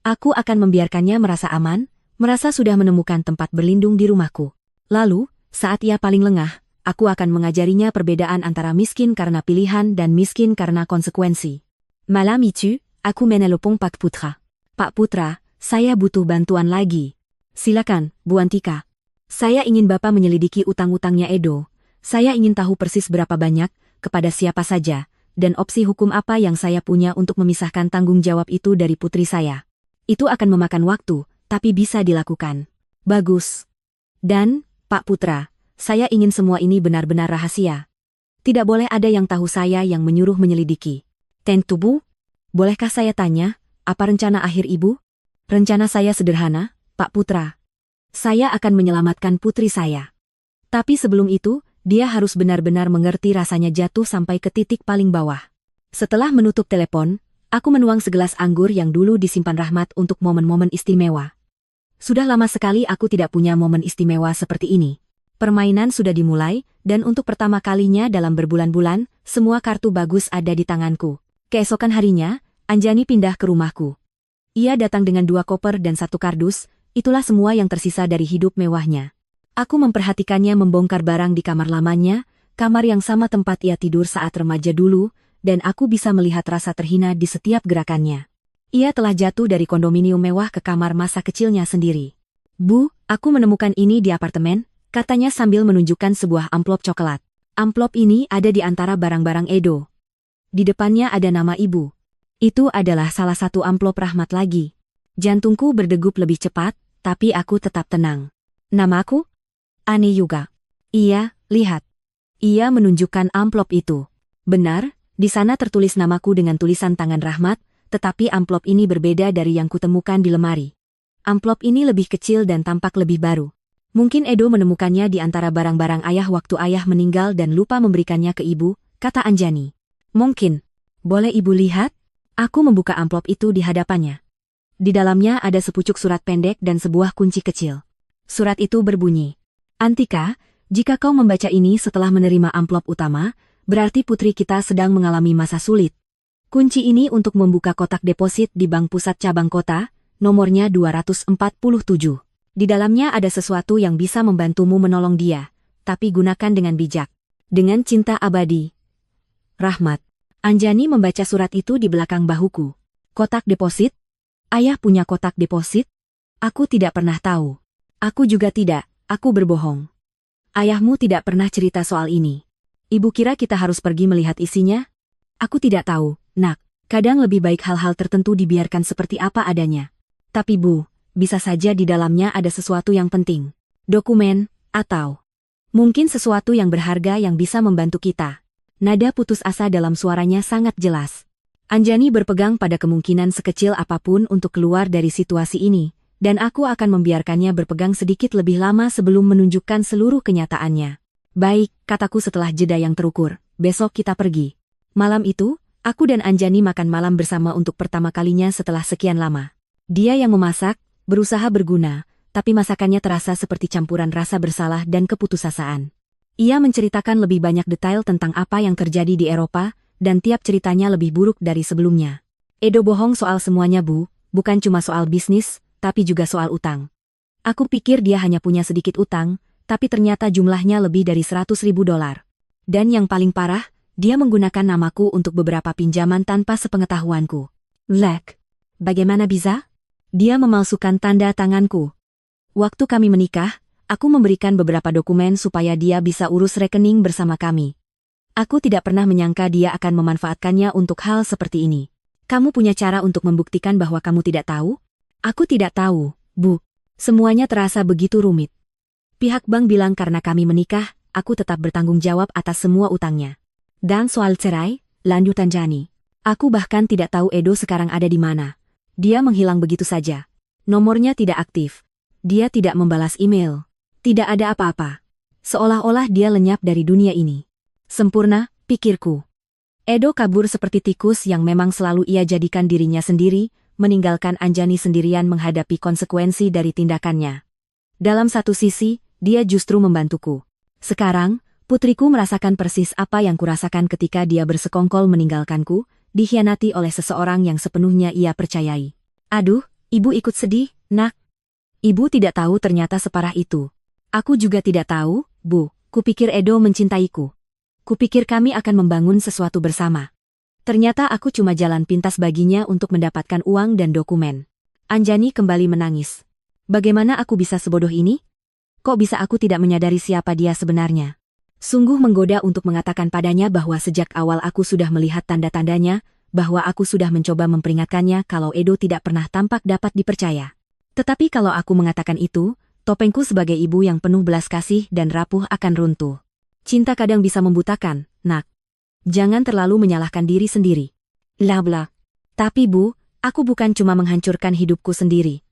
Aku akan membiarkannya merasa aman, merasa sudah menemukan tempat berlindung di rumahku. Lalu, saat ia paling lengah, aku akan mengajarinya perbedaan antara miskin karena pilihan dan miskin karena konsekuensi. Malam itu, aku menelpon Pak Putra. Pak Putra, saya butuh bantuan lagi. Silakan, Bu Antika. Saya ingin Bapak menyelidiki utang-utangnya Edo. Saya ingin tahu persis berapa banyak, kepada siapa saja, dan opsi hukum apa yang saya punya untuk memisahkan tanggung jawab itu dari putri saya. Itu akan memakan waktu, tapi bisa dilakukan. Bagus. Dan, Pak Putra, saya ingin semua ini benar-benar rahasia. Tidak boleh ada yang tahu saya yang menyuruh menyelidiki. Tentu, Bu. Bolehkah saya tanya, apa rencana akhir Ibu? Rencana saya sederhana, Pak Putra. Saya akan menyelamatkan putri saya. Tapi sebelum itu, dia harus benar-benar mengerti rasanya jatuh sampai ke titik paling bawah. Setelah menutup telepon, aku menuang segelas anggur yang dulu disimpan Rahmat untuk momen-momen istimewa. Sudah lama sekali aku tidak punya momen istimewa seperti ini. Permainan sudah dimulai, Dan untuk pertama kalinya dalam berbulan-bulan, semua kartu bagus ada di tanganku. Keesokan harinya, Anjani pindah ke rumahku. Ia datang dengan 2 koper dan 1 kardus, itulah semua yang tersisa dari hidup mewahnya. Aku memperhatikannya membongkar barang di kamar lamanya, kamar yang sama tempat ia tidur saat remaja dulu, dan aku bisa melihat rasa terhina di setiap gerakannya. Ia telah jatuh dari kondominium mewah ke kamar masa kecilnya sendiri. Bu, aku menemukan ini di apartemen, katanya sambil menunjukkan sebuah amplop coklat. Amplop ini ada di antara barang-barang Edo. Di depannya ada nama ibu. Itu adalah salah satu amplop Rahmat lagi. Jantungku berdegup lebih cepat, tapi aku tetap tenang. Namaku? Aneh juga. Iya, lihat. Ia menunjukkan amplop itu. Benar, di sana tertulis namaku dengan tulisan tangan Rahmat, tetapi amplop ini berbeda dari yang kutemukan di lemari. Amplop ini lebih kecil dan tampak lebih baru. Mungkin Edo menemukannya di antara barang-barang ayah waktu ayah meninggal dan lupa memberikannya ke ibu, kata Anjani. Mungkin. Boleh ibu lihat? Aku membuka amplop itu di hadapannya. Di dalamnya ada sepucuk surat pendek dan sebuah kunci kecil. Surat itu berbunyi, Antika, jika kau membaca ini setelah menerima amplop utama, berarti putri kita sedang mengalami masa sulit. Kunci ini untuk membuka kotak deposit di Bank Pusat Cabang Kota, nomornya 247. Di dalamnya ada sesuatu yang bisa membantumu menolong dia, tapi gunakan dengan bijak. Dengan cinta abadi. Rahmat. Anjani membaca surat itu di belakang bahuku. Kotak deposit? Ayah punya kotak deposit? Aku tidak pernah tahu. Aku juga tidak, aku berbohong. Ayahmu tidak pernah cerita soal ini. Ibu kira kita harus pergi melihat isinya? Aku tidak tahu, nak. Kadang lebih baik hal-hal tertentu dibiarkan seperti apa adanya. Tapi Bu, bisa saja di dalamnya ada sesuatu yang penting. Dokumen, atau mungkin sesuatu yang berharga yang bisa membantu kita. Nada putus asa dalam suaranya sangat jelas. Anjani berpegang pada kemungkinan sekecil apapun untuk keluar dari situasi ini, dan aku akan membiarkannya berpegang sedikit lebih lama sebelum menunjukkan seluruh kenyataannya. Baik, kataku setelah jeda yang terukur, besok kita pergi. Malam itu, aku dan Anjani makan malam bersama untuk pertama kalinya setelah sekian lama. Dia yang memasak, berusaha berguna, tapi masakannya terasa seperti campuran rasa bersalah dan keputusasaan. Ia menceritakan lebih banyak detail tentang apa yang terjadi di Eropa, dan tiap ceritanya lebih buruk dari sebelumnya. Edo bohong soal semuanya Bu, bukan cuma soal bisnis, tapi juga soal utang. Aku pikir dia hanya punya sedikit utang, tapi ternyata jumlahnya lebih dari $100.000. Dan yang paling parah, dia menggunakan namaku untuk beberapa pinjaman tanpa sepengetahuanku. Lek, bagaimana bisa? Dia memalsukan tanda tanganku. Waktu kami menikah, aku memberikan beberapa dokumen supaya dia bisa urus rekening bersama kami. Aku tidak pernah menyangka dia akan memanfaatkannya untuk hal seperti ini. Kamu punya cara untuk membuktikan bahwa kamu tidak tahu? Aku tidak tahu, Bu. Semuanya terasa begitu rumit. Pihak bank bilang karena kami menikah, aku tetap bertanggung jawab atas semua utangnya. Dan soal cerai, lanjut Anjani. Aku bahkan tidak tahu Edo sekarang ada di mana. Dia menghilang begitu saja. Nomornya tidak aktif. Dia tidak membalas email. Tidak ada apa-apa. Seolah-olah dia lenyap dari dunia ini. Sempurna, pikirku. Edo kabur seperti tikus yang memang selalu ia jadikan dirinya sendiri, meninggalkan Anjani sendirian menghadapi konsekuensi dari tindakannya. Dalam satu sisi, dia justru membantuku. Sekarang, putriku merasakan persis apa yang kurasakan ketika dia bersekongkol meninggalkanku, dikhianati oleh seseorang yang sepenuhnya ia percayai. Aduh, ibu ikut sedih, nak. Ibu tidak tahu ternyata separah itu. Aku juga tidak tahu, Bu. Kupikir Edo mencintaiku. Kupikir kami akan membangun sesuatu bersama. Ternyata aku cuma jalan pintas baginya untuk mendapatkan uang dan dokumen. Anjani kembali menangis. Bagaimana aku bisa sebodoh ini? Kok bisa aku tidak menyadari siapa dia sebenarnya? Sungguh menggoda untuk mengatakan padanya bahwa sejak awal aku sudah melihat tanda-tandanya, bahwa aku sudah mencoba memperingatkannya kalau Edo tidak pernah tampak dapat dipercaya. Tetapi kalau aku mengatakan itu, topengku sebagai ibu yang penuh belas kasih dan rapuh akan runtuh. Cinta kadang bisa membutakan, nak. Jangan terlalu menyalahkan diri sendiri. Bla. Tapi Bu, aku bukan cuma menghancurkan hidupku sendiri.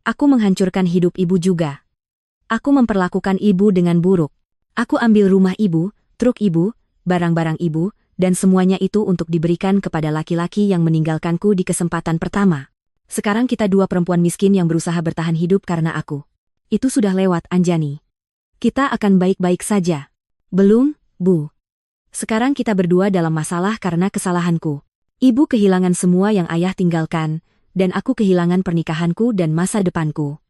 Aku menghancurkan hidup ibu juga. Aku memperlakukan ibu dengan buruk. Aku ambil rumah ibu, truk ibu, barang-barang ibu, dan semuanya itu untuk diberikan kepada laki-laki yang meninggalkanku di kesempatan pertama. Sekarang kita dua perempuan miskin yang berusaha bertahan hidup karena aku. Itu sudah lewat, Anjani. Kita akan baik-baik saja. Belum, Bu. Sekarang kita berdua dalam masalah karena kesalahanku. Ibu kehilangan semua yang ayah tinggalkan, dan aku kehilangan pernikahanku dan masa depanku.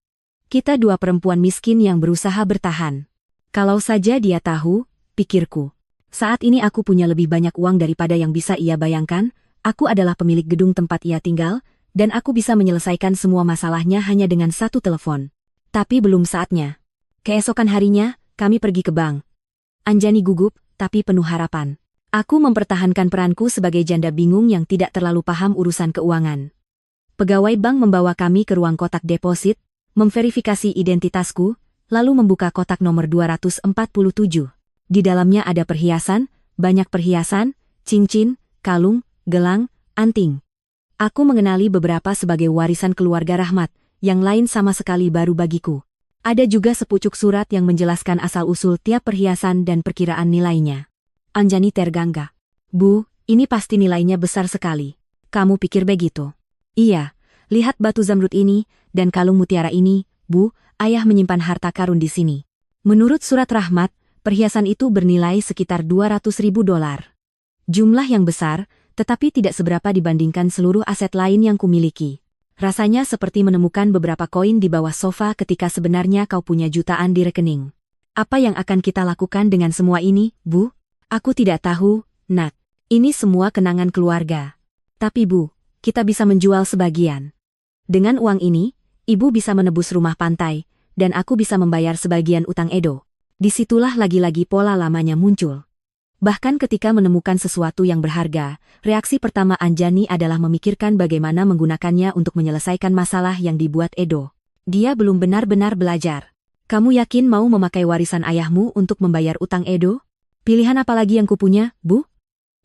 Kita dua perempuan miskin yang berusaha bertahan. Kalau saja dia tahu, pikirku. Saat ini aku punya lebih banyak uang daripada yang bisa ia bayangkan, aku adalah pemilik gedung tempat ia tinggal, dan aku bisa menyelesaikan semua masalahnya hanya dengan satu telepon. Tapi belum saatnya. Keesokan harinya, kami pergi ke bank. Anjani gugup, tapi penuh harapan. Aku mempertahankan peranku sebagai janda bingung yang tidak terlalu paham urusan keuangan. Pegawai bank membawa kami ke ruang kotak deposit, memverifikasi identitasku, lalu membuka kotak nomor 247. Di dalamnya ada perhiasan, banyak perhiasan, cincin, kalung, gelang, anting. Aku mengenali beberapa sebagai warisan keluarga Rahmat, yang lain sama sekali baru bagiku. Ada juga sepucuk surat yang menjelaskan asal-usul tiap perhiasan dan perkiraan nilainya. Anjani tergangga. Bu, ini pasti nilainya besar sekali. Kamu pikir begitu? Iya, lihat batu zamrud ini, dan kalung mutiara ini, Bu, ayah menyimpan harta karun di sini. Menurut surat Rahmat, perhiasan itu bernilai sekitar $200.000. Jumlah yang besar, tetapi tidak seberapa dibandingkan seluruh aset lain yang kumiliki. Rasanya seperti menemukan beberapa koin di bawah sofa ketika sebenarnya kau punya jutaan di rekening. Apa yang akan kita lakukan dengan semua ini, Bu? Aku tidak tahu, Nat. Ini semua kenangan keluarga. Tapi Bu, kita bisa menjual sebagian. Dengan uang ini, Ibu bisa menebus rumah pantai, dan aku bisa membayar sebagian utang Edo. Disitulah lagi-lagi pola lamanya muncul. Bahkan ketika menemukan sesuatu yang berharga, reaksi pertama Anjani adalah memikirkan bagaimana menggunakannya untuk menyelesaikan masalah yang dibuat Edo. Dia belum benar-benar belajar. Kamu yakin mau memakai warisan ayahmu untuk membayar utang Edo? Pilihan apa lagi yang kupunya, Bu?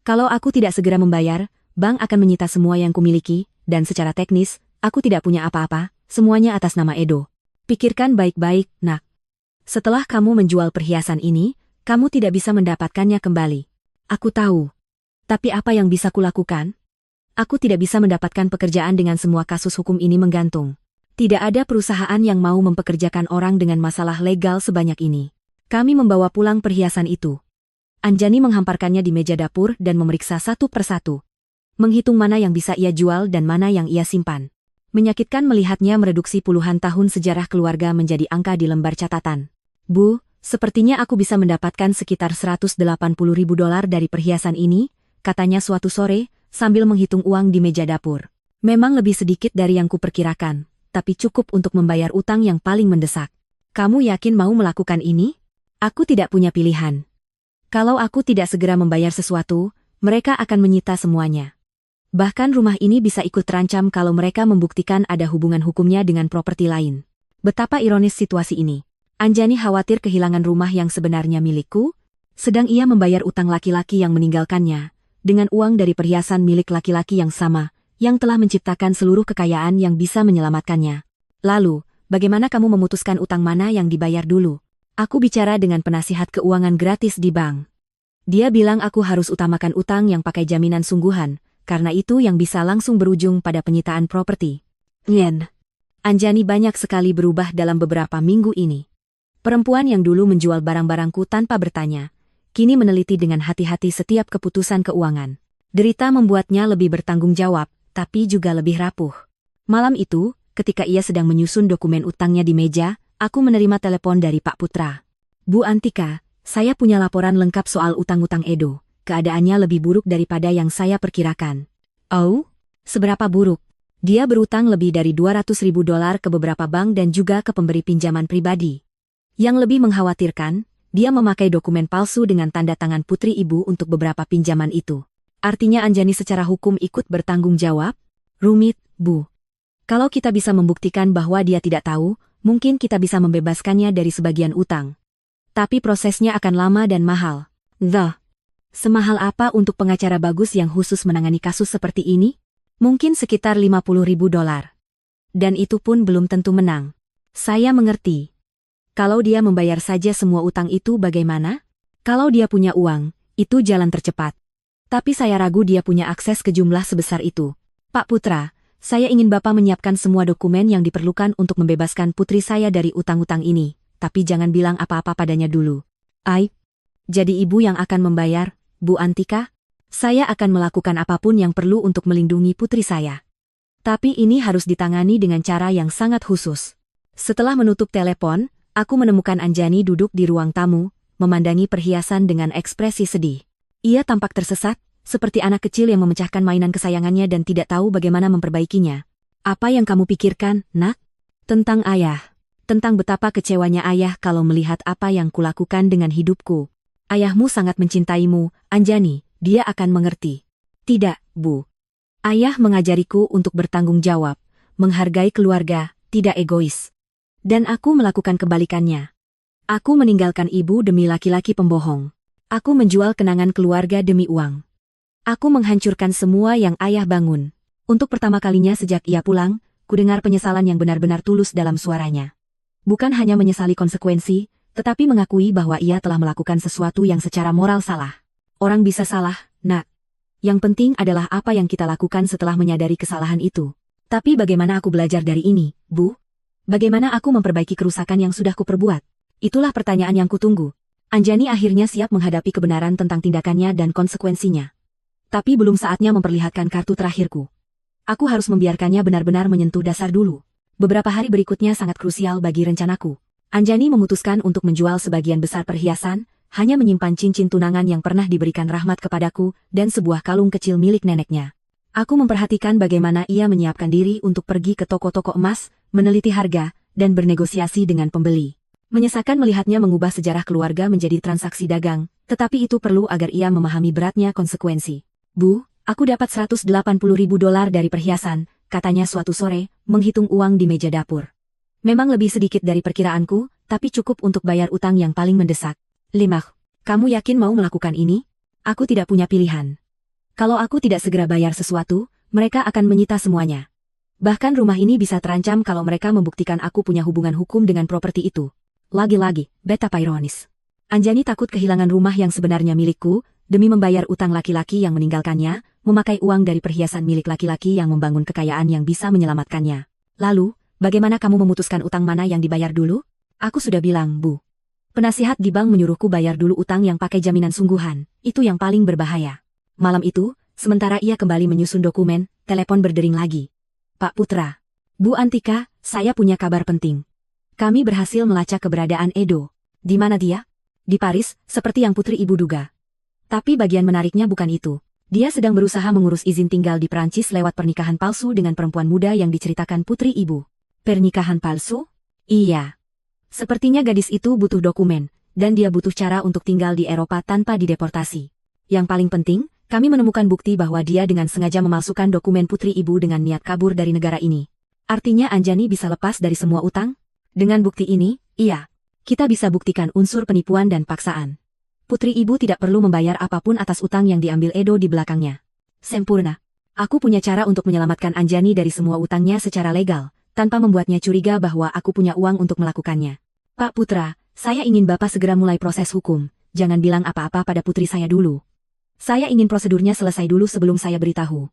Kalau aku tidak segera membayar, bank akan menyita semua yang kumiliki, dan secara teknis, aku tidak punya apa-apa, semuanya atas nama Edo. Pikirkan baik-baik, Nak. Setelah kamu menjual perhiasan ini, kamu tidak bisa mendapatkannya kembali. Aku tahu. Tapi apa yang bisa kulakukan? Aku tidak bisa mendapatkan pekerjaan dengan semua kasus hukum ini menggantung. Tidak ada perusahaan yang mau mempekerjakan orang dengan masalah legal sebanyak ini. Kami membawa pulang perhiasan itu. Anjani menghamparkannya di meja dapur dan memeriksa satu persatu. Menghitung mana yang bisa ia jual dan mana yang ia simpan. Menyakitkan melihatnya mereduksi puluhan tahun sejarah keluarga menjadi angka di lembar catatan. Bu, sepertinya aku bisa mendapatkan sekitar $180.000 dari perhiasan ini, katanya suatu sore, sambil menghitung uang di meja dapur. Memang lebih sedikit dari yang kuperkirakan, tapi cukup untuk membayar utang yang paling mendesak. Kamu yakin mau melakukan ini? Aku tidak punya pilihan. Kalau aku tidak segera membayar sesuatu, mereka akan menyita semuanya. Bahkan rumah ini bisa ikut terancam kalau mereka membuktikan ada hubungan hukumnya dengan properti lain. Betapa ironis situasi ini. Anjani khawatir kehilangan rumah yang sebenarnya milikku, sedang ia membayar utang laki-laki yang meninggalkannya, dengan uang dari perhiasan milik laki-laki yang sama, yang telah menciptakan seluruh kekayaan yang bisa menyelamatkannya. Lalu, bagaimana kamu memutuskan utang mana yang dibayar dulu? Aku bicara dengan penasihat keuangan gratis di bank. Dia bilang aku harus utamakan utang yang pakai jaminan sungguhan, karena itu yang bisa langsung berujung pada penyitaan properti. Nyen. Anjani banyak sekali berubah dalam beberapa minggu ini. Perempuan yang dulu menjual barang-barangku tanpa bertanya, kini meneliti dengan hati-hati setiap keputusan keuangan. Derita membuatnya lebih bertanggung jawab, tapi juga lebih rapuh. Malam itu, ketika ia sedang menyusun dokumen utangnya di meja, aku menerima telepon dari Pak Putra. Bu Antika, saya punya laporan lengkap soal utang-utang Edo. Keadaannya lebih buruk daripada yang saya perkirakan. Oh? Seberapa buruk? Dia berutang lebih dari $200.000 ke beberapa bank dan juga ke pemberi pinjaman pribadi. Yang lebih mengkhawatirkan, dia memakai dokumen palsu dengan tanda tangan putri ibu untuk beberapa pinjaman itu. Artinya Anjani secara hukum ikut bertanggung jawab? Rumit, Bu. Kalau kita bisa membuktikan bahwa dia tidak tahu, mungkin kita bisa membebaskannya dari sebagian utang. Tapi prosesnya akan lama dan mahal. Semahal apa untuk pengacara bagus yang khusus menangani kasus seperti ini? Mungkin sekitar $50.000. Dan itu pun belum tentu menang. Saya mengerti. Kalau dia membayar saja semua utang itu bagaimana? Kalau dia punya uang, itu jalan tercepat. Tapi saya ragu dia punya akses ke jumlah sebesar itu. Pak Putra, saya ingin Bapak menyiapkan semua dokumen yang diperlukan untuk membebaskan putri saya dari utang-utang ini, tapi jangan bilang apa-apa padanya dulu. Jadi ibu yang akan membayar, Bu Antika? Saya akan melakukan apapun yang perlu untuk melindungi putri saya. Tapi ini harus ditangani dengan cara yang sangat khusus. Setelah menutup telepon, aku menemukan Anjani duduk di ruang tamu, memandangi perhiasan dengan ekspresi sedih. Ia tampak tersesat, seperti anak kecil yang memecahkan mainan kesayangannya dan tidak tahu bagaimana memperbaikinya. Apa yang kamu pikirkan, nak? Tentang ayah. Tentang betapa kecewanya ayah kalau melihat apa yang kulakukan dengan hidupku. Ayahmu sangat mencintaimu, Anjani, dia akan mengerti. Tidak, Bu. Ayah mengajariku untuk bertanggung jawab, menghargai keluarga, tidak egois. Dan aku melakukan kebalikannya. Aku meninggalkan ibu demi laki-laki pembohong. Aku menjual kenangan keluarga demi uang. Aku menghancurkan semua yang ayah bangun. Untuk pertama kalinya sejak ia pulang, kudengar penyesalan yang benar-benar tulus dalam suaranya. Bukan hanya menyesali konsekuensi, tetapi mengakui bahwa ia telah melakukan sesuatu yang secara moral salah. Orang bisa salah, nak. Yang penting adalah apa yang kita lakukan setelah menyadari kesalahan itu. Tapi bagaimana aku belajar dari ini, Bu? Bagaimana aku memperbaiki kerusakan yang sudah kuperbuat? Itulah pertanyaan yang kutunggu. Anjani akhirnya siap menghadapi kebenaran tentang tindakannya dan konsekuensinya. Tapi belum saatnya memperlihatkan kartu terakhirku. Aku harus membiarkannya benar-benar menyentuh dasar dulu. Beberapa hari berikutnya sangat krusial bagi rencanaku. Anjani memutuskan untuk menjual sebagian besar perhiasan, hanya menyimpan cincin tunangan yang pernah diberikan Rahmat kepadaku, dan sebuah kalung kecil milik neneknya. Aku memperhatikan bagaimana ia menyiapkan diri untuk pergi ke toko-toko emas, meneliti harga, dan bernegosiasi dengan pembeli. Menyesakan melihatnya mengubah sejarah keluarga menjadi transaksi dagang, tetapi itu perlu agar ia memahami beratnya konsekuensi. Bu, aku dapat $180.000 dari perhiasan, katanya suatu sore, menghitung uang di meja dapur. Memang lebih sedikit dari perkiraanku, tapi cukup untuk bayar utang yang paling mendesak. Limah, kamu yakin mau melakukan ini? Aku tidak punya pilihan. Kalau aku tidak segera bayar sesuatu, mereka akan menyita semuanya. Bahkan rumah ini bisa terancam kalau mereka membuktikan aku punya hubungan hukum dengan properti itu. Lagi-lagi, betapa ironis. Anjani takut kehilangan rumah yang sebenarnya milikku, demi membayar utang laki-laki yang meninggalkannya, memakai uang dari perhiasan milik laki-laki yang membangun kekayaan yang bisa menyelamatkannya. Lalu, bagaimana kamu memutuskan utang mana yang dibayar dulu? Aku sudah bilang, Bu. Penasihat di bank menyuruhku bayar dulu utang yang pakai jaminan sungguhan, itu yang paling berbahaya. Malam itu, sementara ia kembali menyusun dokumen, telepon berdering lagi. Pak Putra. Bu Antika, saya punya kabar penting. Kami berhasil melacak keberadaan Edo. Di mana dia? Di Paris, seperti yang putri ibu duga. Tapi bagian menariknya bukan itu. Dia sedang berusaha mengurus izin tinggal di Perancis lewat pernikahan palsu dengan perempuan muda yang diceritakan putri ibu. Pernikahan palsu? Iya. Sepertinya gadis itu butuh dokumen, dan dia butuh cara untuk tinggal di Eropa tanpa dideportasi. Yang paling penting, kami menemukan bukti bahwa dia dengan sengaja memalsukan dokumen putri ibu dengan niat kabur dari negara ini. Artinya Anjani bisa lepas dari semua utang? Dengan bukti ini, iya. Kita bisa buktikan unsur penipuan dan paksaan. Putri ibu tidak perlu membayar apapun atas utang yang diambil Edo di belakangnya. Sempurna. Aku punya cara untuk menyelamatkan Anjani dari semua utangnya secara legal, tanpa membuatnya curiga bahwa aku punya uang untuk melakukannya. Pak Putra, saya ingin Bapak segera mulai proses hukum, jangan bilang apa-apa pada putri saya dulu. Saya ingin prosedurnya selesai dulu sebelum saya beritahu.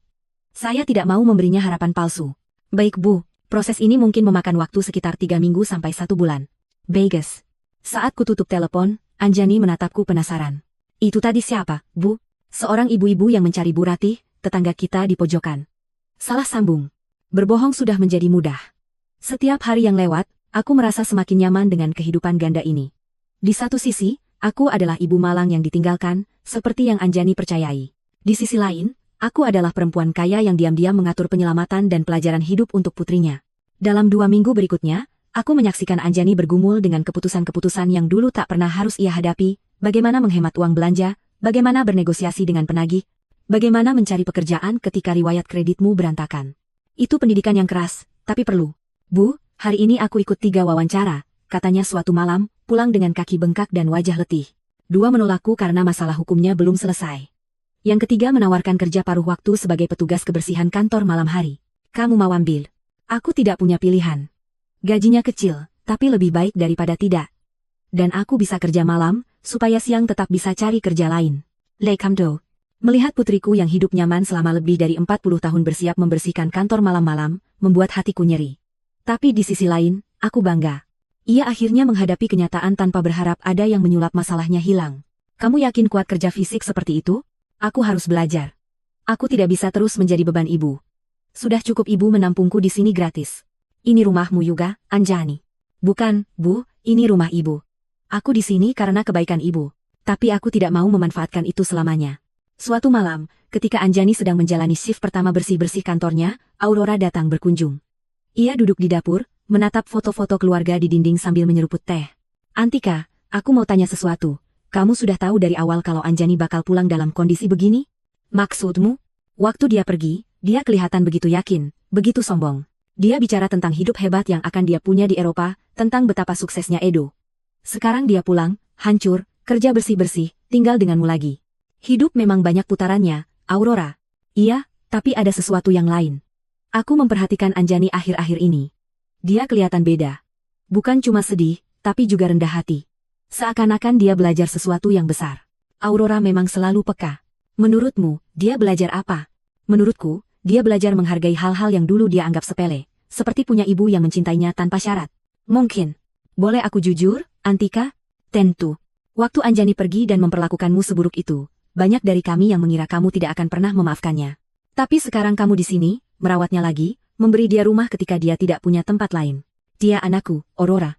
Saya tidak mau memberinya harapan palsu. Baik Bu, proses ini mungkin memakan waktu sekitar 3 minggu sampai 1 bulan. Bagus. Saat kututup telepon, Anjani menatapku penasaran. Itu tadi siapa, Bu? Seorang ibu-ibu yang mencari Bu Ratih, tetangga kita di pojokan. Salah sambung. Berbohong sudah menjadi mudah. Setiap hari yang lewat, aku merasa semakin nyaman dengan kehidupan ganda ini. Di satu sisi, aku adalah ibu malang yang ditinggalkan, seperti yang Anjani percayai. Di sisi lain, aku adalah perempuan kaya yang diam-diam mengatur penyelamatan dan pelajaran hidup untuk putrinya. Dalam 2 minggu berikutnya, aku menyaksikan Anjani bergumul dengan keputusan-keputusan yang dulu tak pernah harus ia hadapi, bagaimana menghemat uang belanja, bagaimana bernegosiasi dengan penagih, bagaimana mencari pekerjaan ketika riwayat kreditmu berantakan. Itu pendidikan yang keras, tapi perlu. Bu, hari ini aku ikut 3 wawancara, katanya suatu malam, pulang dengan kaki bengkak dan wajah letih. 2 menolakku karena masalah hukumnya belum selesai. Yang ketiga menawarkan kerja paruh waktu sebagai petugas kebersihan kantor malam hari. Kamu mau ambil? Aku tidak punya pilihan. Gajinya kecil, tapi lebih baik daripada tidak. Dan aku bisa kerja malam, supaya siang tetap bisa cari kerja lain. Lekamdo. Melihat putriku yang hidup nyaman selama lebih dari 40 tahun bersiap membersihkan kantor malam-malam, membuat hatiku nyeri. Tapi di sisi lain, aku bangga. Ia akhirnya menghadapi kenyataan tanpa berharap ada yang menyulap masalahnya hilang. Kamu yakin kuat kerja fisik seperti itu? Aku harus belajar. Aku tidak bisa terus menjadi beban ibu. Sudah cukup ibu menampungku di sini gratis. Ini rumahmu juga, Anjani. Bukan, Bu, ini rumah ibu. Aku di sini karena kebaikan ibu. Tapi aku tidak mau memanfaatkan itu selamanya. Suatu malam, ketika Anjani sedang menjalani shift pertama bersih-bersih kantornya, Aurora datang berkunjung. Ia duduk di dapur, menatap foto-foto keluarga di dinding sambil menyeruput teh. Antika, aku mau tanya sesuatu. Kamu sudah tahu dari awal kalau Anjani bakal pulang dalam kondisi begini? Maksudmu? Waktu dia pergi, dia kelihatan begitu yakin, begitu sombong. Dia bicara tentang hidup hebat yang akan dia punya di Eropa, tentang betapa suksesnya Edo. Sekarang dia pulang, hancur, kerja bersih-bersih, tinggal denganmu lagi. Hidup memang banyak putarannya, Aurora. Iya, tapi ada sesuatu yang lain. Aku memperhatikan Anjani akhir-akhir ini. Dia kelihatan beda. Bukan cuma sedih, tapi juga rendah hati. Seakan-akan dia belajar sesuatu yang besar. Aurora memang selalu peka. Menurutmu, dia belajar apa? Menurutku, dia belajar menghargai hal-hal yang dulu dia anggap sepele, seperti punya ibu yang mencintainya tanpa syarat. Mungkin. Boleh aku jujur, Antika? Tentu. Waktu Anjani pergi dan memperlakukanmu seburuk itu, banyak dari kami yang mengira kamu tidak akan pernah memaafkannya. Tapi sekarang kamu di sini, merawatnya lagi, memberi dia rumah ketika dia tidak punya tempat lain. Dia anakku, Aurora.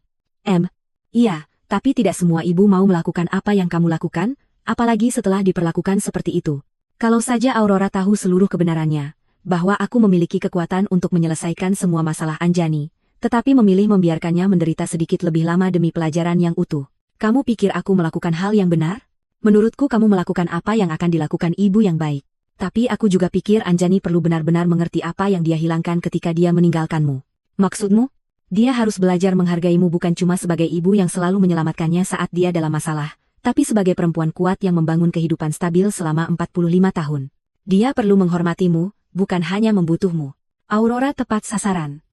Iya, tapi tidak semua ibu mau melakukan apa yang kamu lakukan, apalagi setelah diperlakukan seperti itu. Kalau saja Aurora tahu seluruh kebenarannya, bahwa aku memiliki kekuatan untuk menyelesaikan semua masalah Anjani, tetapi memilih membiarkannya menderita sedikit lebih lama demi pelajaran yang utuh. Kamu pikir aku melakukan hal yang benar? Menurutku kamu melakukan apa yang akan dilakukan ibu yang baik. Tapi aku juga pikir Anjani perlu benar-benar mengerti apa yang dia hilangkan ketika dia meninggalkanmu. Maksudmu? Dia harus belajar menghargaimu bukan cuma sebagai ibu yang selalu menyelamatkannya saat dia dalam masalah, tapi sebagai perempuan kuat yang membangun kehidupan stabil selama 45 tahun. Dia perlu menghormatimu, bukan hanya membutuhmu. Aurora tepat sasaran.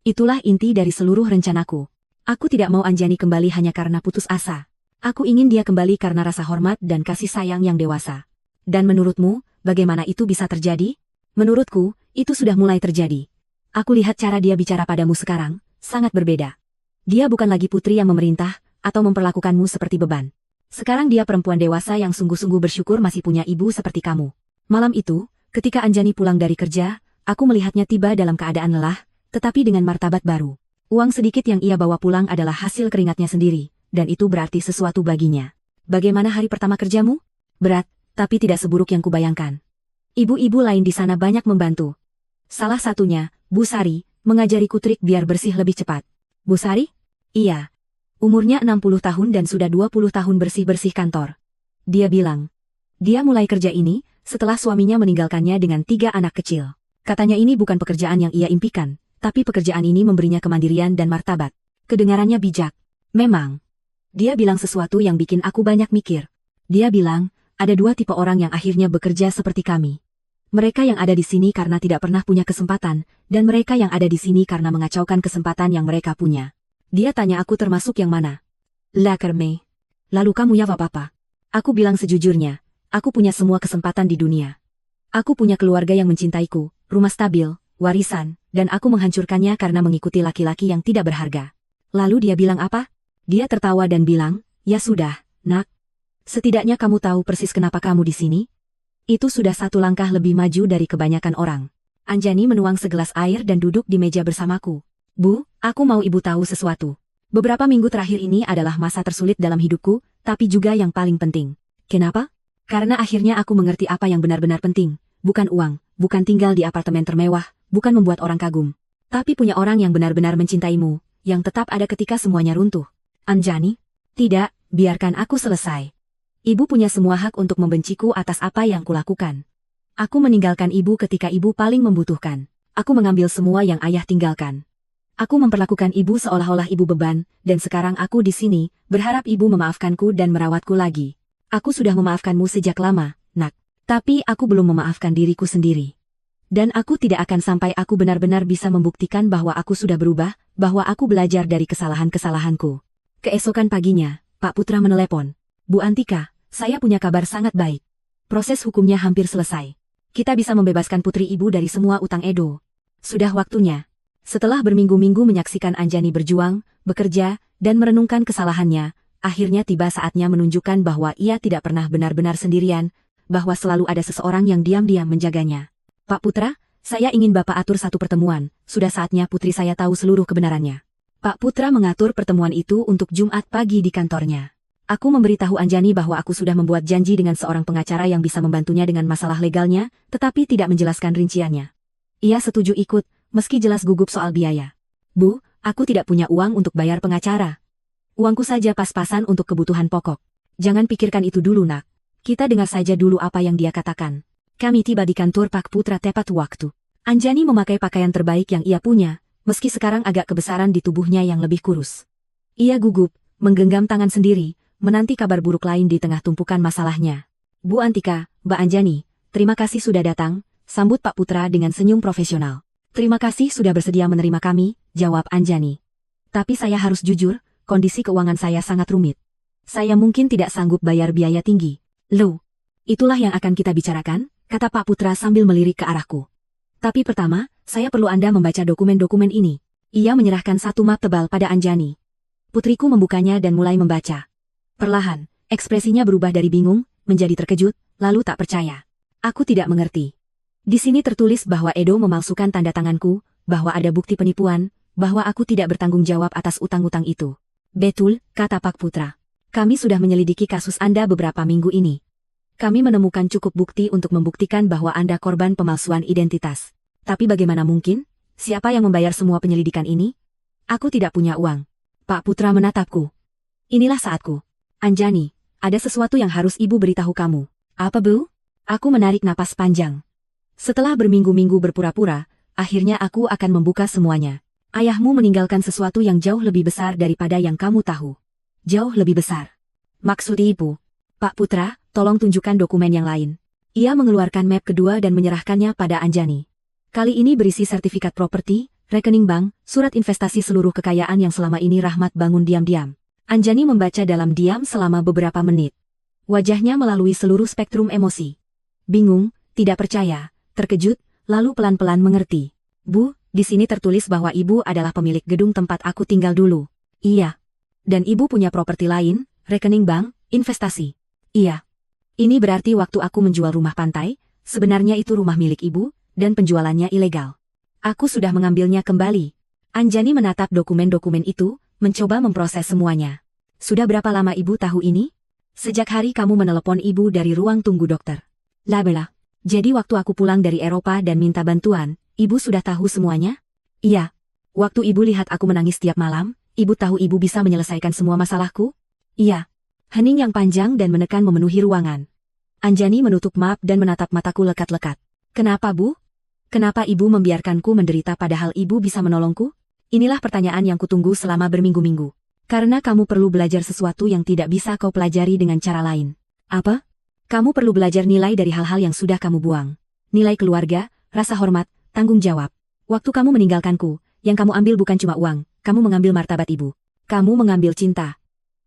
Itulah inti dari seluruh rencanaku. Aku tidak mau Anjani kembali hanya karena putus asa. Aku ingin dia kembali karena rasa hormat dan kasih sayang yang dewasa. Dan menurutmu, bagaimana itu bisa terjadi? Menurutku, itu sudah mulai terjadi. Aku lihat cara dia bicara padamu sekarang, sangat berbeda. Dia bukan lagi putri yang memerintah, atau memperlakukanmu seperti beban. Sekarang dia perempuan dewasa yang sungguh-sungguh bersyukur masih punya ibu seperti kamu. Malam itu, ketika Anjani pulang dari kerja, aku melihatnya tiba dalam keadaan lelah, tetapi dengan martabat baru. Uang sedikit yang ia bawa pulang adalah hasil keringatnya sendiri, dan itu berarti sesuatu baginya. Bagaimana hari pertama kerjamu? Berat, tapi tidak seburuk yang kubayangkan. Ibu-ibu lain di sana banyak membantu. Salah satunya, Bu Sari, mengajariku trik biar bersih lebih cepat. Bu Sari? Iya. Umurnya 60 tahun dan sudah 20 tahun bersih-bersih kantor. Dia bilang. Dia mulai kerja ini, setelah suaminya meninggalkannya dengan 3 anak kecil. Katanya ini bukan pekerjaan yang ia impikan, tapi pekerjaan ini memberinya kemandirian dan martabat. Kedengarannya bijak. Memang. Dia bilang sesuatu yang bikin aku banyak mikir. Dia bilang, ada 2 tipe orang yang akhirnya bekerja seperti kami. Mereka yang ada di sini karena tidak pernah punya kesempatan, dan mereka yang ada di sini karena mengacaukan kesempatan yang mereka punya. Dia tanya aku termasuk yang mana. La Kerme. Lalu kamu jawab apa? Aku bilang sejujurnya, aku punya semua kesempatan di dunia. Aku punya keluarga yang mencintaiku, rumah stabil, warisan, dan aku menghancurkannya karena mengikuti laki-laki yang tidak berharga. Lalu dia bilang apa? Dia tertawa dan bilang, ya sudah, nak. Setidaknya kamu tahu persis kenapa kamu di sini. Itu sudah 1 langkah lebih maju dari kebanyakan orang. Anjani menuang segelas air dan duduk di meja bersamaku. Bu, aku mau ibu tahu sesuatu. Beberapa minggu terakhir ini adalah masa tersulit dalam hidupku, tapi juga yang paling penting. Kenapa? Karena akhirnya aku mengerti apa yang benar-benar penting. Bukan uang, bukan tinggal di apartemen termewah, bukan membuat orang kagum. Tapi punya orang yang benar-benar mencintaimu, yang tetap ada ketika semuanya runtuh. Anjani? Tidak, biarkan aku selesai. Ibu punya semua hak untuk membenciku atas apa yang kulakukan. Aku meninggalkan ibu ketika ibu paling membutuhkan. Aku mengambil semua yang ayah tinggalkan. Aku memperlakukan ibu seolah-olah ibu beban, dan sekarang aku di sini, berharap ibu memaafkanku dan merawatku lagi. Aku sudah memaafkanmu sejak lama, nak. Tapi aku belum memaafkan diriku sendiri. Dan aku tidak akan sampai aku benar-benar bisa membuktikan bahwa aku sudah berubah, bahwa aku belajar dari kesalahan-kesalahanku. Keesokan paginya, Pak Putra menelepon. Bu Antika, saya punya kabar sangat baik. Proses hukumnya hampir selesai. Kita bisa membebaskan putri ibu dari semua utang Edo. Sudah waktunya. Setelah berminggu-minggu menyaksikan Anjani berjuang, bekerja, dan merenungkan kesalahannya, akhirnya tiba saatnya menunjukkan bahwa ia tidak pernah benar-benar sendirian, bahwa selalu ada seseorang yang diam-diam menjaganya. Pak Putra, saya ingin Bapak atur satu pertemuan, sudah saatnya putri saya tahu seluruh kebenarannya. Pak Putra mengatur pertemuan itu untuk Jumat pagi di kantornya. Aku memberitahu Anjani bahwa aku sudah membuat janji dengan seorang pengacara yang bisa membantunya dengan masalah legalnya, tetapi tidak menjelaskan rinciannya. Ia setuju ikut, meski jelas gugup soal biaya. Bu, aku tidak punya uang untuk bayar pengacara. Uangku saja pas-pasan untuk kebutuhan pokok. Jangan pikirkan itu dulu, nak. Kita dengar saja dulu apa yang dia katakan. Kami tiba di kantor Pak Putra tepat waktu. Anjani memakai pakaian terbaik yang ia punya, meski sekarang agak kebesaran di tubuhnya yang lebih kurus. Ia gugup, menggenggam tangan sendiri, menanti kabar buruk lain di tengah tumpukan masalahnya. Bu Antika, Mbak Anjani, terima kasih sudah datang, sambut Pak Putra dengan senyum profesional. Terima kasih sudah bersedia menerima kami, jawab Anjani. Tapi saya harus jujur, kondisi keuangan saya sangat rumit. Saya mungkin tidak sanggup bayar biaya tinggi. Loh, itulah yang akan kita bicarakan, kata Pak Putra sambil melirik ke arahku. Tapi pertama, saya perlu Anda membaca dokumen-dokumen ini. Ia menyerahkan satu map tebal pada Anjani. Putriku membukanya dan mulai membaca. Perlahan, ekspresinya berubah dari bingung, menjadi terkejut, lalu tak percaya. Aku tidak mengerti. Di sini tertulis bahwa Edo memalsukan tanda tanganku, bahwa ada bukti penipuan, bahwa aku tidak bertanggung jawab atas utang-utang itu. Betul, kata Pak Putra. Kami sudah menyelidiki kasus Anda beberapa minggu ini. Kami menemukan cukup bukti untuk membuktikan bahwa Anda korban pemalsuan identitas. Tapi bagaimana mungkin? Siapa yang membayar semua penyelidikan ini? Aku tidak punya uang. Pak Putra menatapku. Inilah saatku. Anjani, ada sesuatu yang harus ibu beritahu kamu. Apa, Bu? Aku menarik napas panjang. Setelah berminggu-minggu berpura-pura, akhirnya aku akan membuka semuanya. Ayahmu meninggalkan sesuatu yang jauh lebih besar daripada yang kamu tahu. Jauh lebih besar. Maksud ibu? Pak Putra, tolong tunjukkan dokumen yang lain. Ia mengeluarkan map kedua dan menyerahkannya pada Anjani. Kali ini berisi sertifikat properti, rekening bank, surat investasi seluruh kekayaan yang selama ini Rahmat bangun diam-diam. Anjani membaca dalam diam selama beberapa menit. Wajahnya melalui seluruh spektrum emosi. Bingung, tidak percaya, terkejut, lalu pelan-pelan mengerti. Bu, di sini tertulis bahwa ibu adalah pemilik gedung tempat aku tinggal dulu. Iya. Dan ibu punya properti lain, rekening bank, investasi. Iya. Ini berarti waktu aku menjual rumah pantai, sebenarnya itu rumah milik ibu, dan penjualannya ilegal. Aku sudah mengambilnya kembali. Anjani menatap dokumen-dokumen itu, mencoba memproses semuanya. Sudah berapa lama ibu tahu ini? Sejak hari kamu menelepon ibu dari ruang tunggu dokter. Labela. Jadi waktu aku pulang dari Eropa dan minta bantuan, ibu sudah tahu semuanya? Iya. Waktu ibu lihat aku menangis tiap malam, ibu tahu ibu bisa menyelesaikan semua masalahku? Iya. Hening yang panjang dan menekan memenuhi ruangan. Anjani menutup map dan menatap mataku lekat-lekat. Kenapa, Bu? Kenapa ibu membiarkanku menderita padahal ibu bisa menolongku? Inilah pertanyaan yang kutunggu selama berminggu-minggu. Karena kamu perlu belajar sesuatu yang tidak bisa kau pelajari dengan cara lain. Apa? Kamu perlu belajar nilai dari hal-hal yang sudah kamu buang. Nilai keluarga, rasa hormat, tanggung jawab. Waktu kamu meninggalkanku, yang kamu ambil bukan cuma uang, kamu mengambil martabat ibu. Kamu mengambil cinta.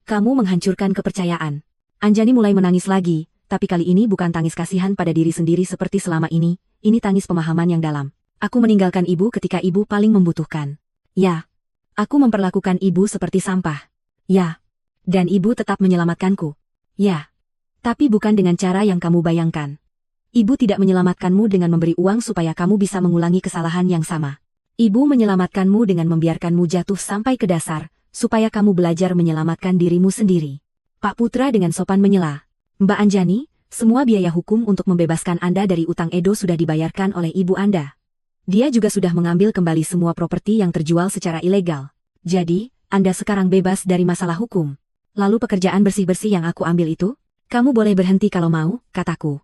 Kamu menghancurkan kepercayaan. Anjani mulai menangis lagi, tapi kali ini bukan tangis kasihan pada diri sendiri seperti selama ini. Ini tangis pemahaman yang dalam. Aku meninggalkan ibu ketika ibu paling membutuhkan. Ya. Aku memperlakukan ibu seperti sampah. Ya. Dan ibu tetap menyelamatkanku. Ya. Tapi bukan dengan cara yang kamu bayangkan. Ibu tidak menyelamatkanmu dengan memberi uang supaya kamu bisa mengulangi kesalahan yang sama. Ibu menyelamatkanmu dengan membiarkanmu jatuh sampai ke dasar, supaya kamu belajar menyelamatkan dirimu sendiri. Pak Putra dengan sopan menyela. Mbak Anjani, semua biaya hukum untuk membebaskan Anda dari utang Edo sudah dibayarkan oleh ibu Anda. Dia juga sudah mengambil kembali semua properti yang terjual secara ilegal. Jadi, Anda sekarang bebas dari masalah hukum. Lalu pekerjaan bersih-bersih yang aku ambil itu? Kamu boleh berhenti kalau mau, kataku.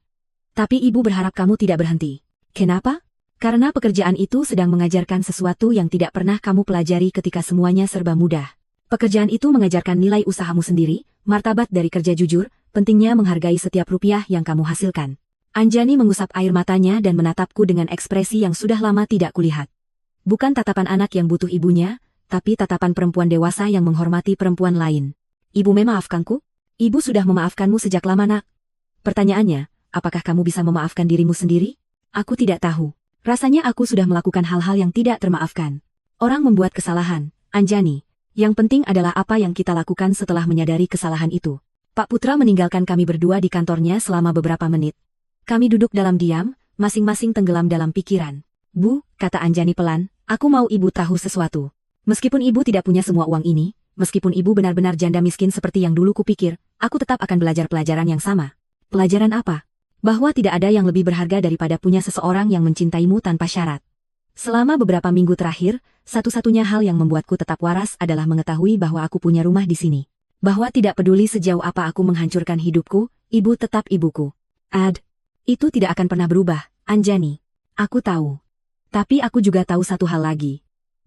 Tapi ibu berharap kamu tidak berhenti. Kenapa? Karena pekerjaan itu sedang mengajarkan sesuatu yang tidak pernah kamu pelajari ketika semuanya serba mudah. Pekerjaan itu mengajarkan nilai usahamu sendiri, martabat dari kerja jujur, pentingnya menghargai setiap rupiah yang kamu hasilkan. Anjani mengusap air matanya dan menatapku dengan ekspresi yang sudah lama tidak kulihat. Bukan tatapan anak yang butuh ibunya, tapi tatapan perempuan dewasa yang menghormati perempuan lain. Ibu memaafkanku? Ibu sudah memaafkanmu sejak lama, nak. Pertanyaannya, apakah kamu bisa memaafkan dirimu sendiri? Aku tidak tahu. Rasanya aku sudah melakukan hal-hal yang tidak termaafkan. Orang membuat kesalahan, Anjani. Yang penting adalah apa yang kita lakukan setelah menyadari kesalahan itu. Pak Putra meninggalkan kami berdua di kantornya selama beberapa menit. Kami duduk dalam diam, masing-masing tenggelam dalam pikiran. Bu, kata Anjani pelan, aku mau ibu tahu sesuatu. Meskipun ibu tidak punya semua uang ini, meskipun ibu benar-benar janda miskin seperti yang dulu kupikir, aku tetap akan belajar pelajaran yang sama. Pelajaran apa? Bahwa tidak ada yang lebih berharga daripada punya seseorang yang mencintaimu tanpa syarat. Selama beberapa minggu terakhir, satu-satunya hal yang membuatku tetap waras adalah mengetahui bahwa aku punya rumah di sini. Bahwa tidak peduli sejauh apa aku menghancurkan hidupku, ibu tetap ibuku. Itu tidak akan pernah berubah, Anjani. Aku tahu. Tapi aku juga tahu satu hal lagi.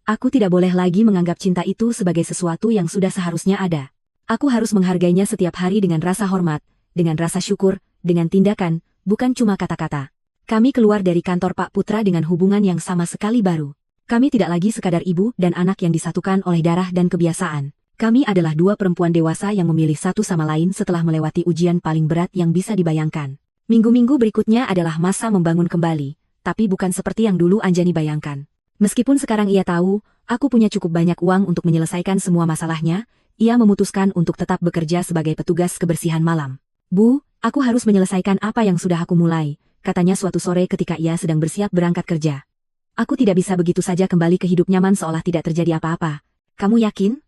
Aku tidak boleh lagi menganggap cinta itu sebagai sesuatu yang sudah seharusnya ada. Aku harus menghargainya setiap hari dengan rasa hormat, dengan rasa syukur, dengan tindakan, bukan cuma kata-kata. Kami keluar dari kantor Pak Putra dengan hubungan yang sama sekali baru. Kami tidak lagi sekadar ibu dan anak yang disatukan oleh darah dan kebiasaan. Kami adalah dua perempuan dewasa yang memilih satu sama lain setelah melewati ujian paling berat yang bisa dibayangkan. Minggu-minggu berikutnya adalah masa membangun kembali, tapi bukan seperti yang dulu Anjani bayangkan. Meskipun sekarang ia tahu, aku punya cukup banyak uang untuk menyelesaikan semua masalahnya, ia memutuskan untuk tetap bekerja sebagai petugas kebersihan malam. Bu, aku harus menyelesaikan apa yang sudah aku mulai, katanya suatu sore ketika ia sedang bersiap berangkat kerja. Aku tidak bisa begitu saja kembali ke hidup nyaman seolah tidak terjadi apa-apa. Kamu yakin?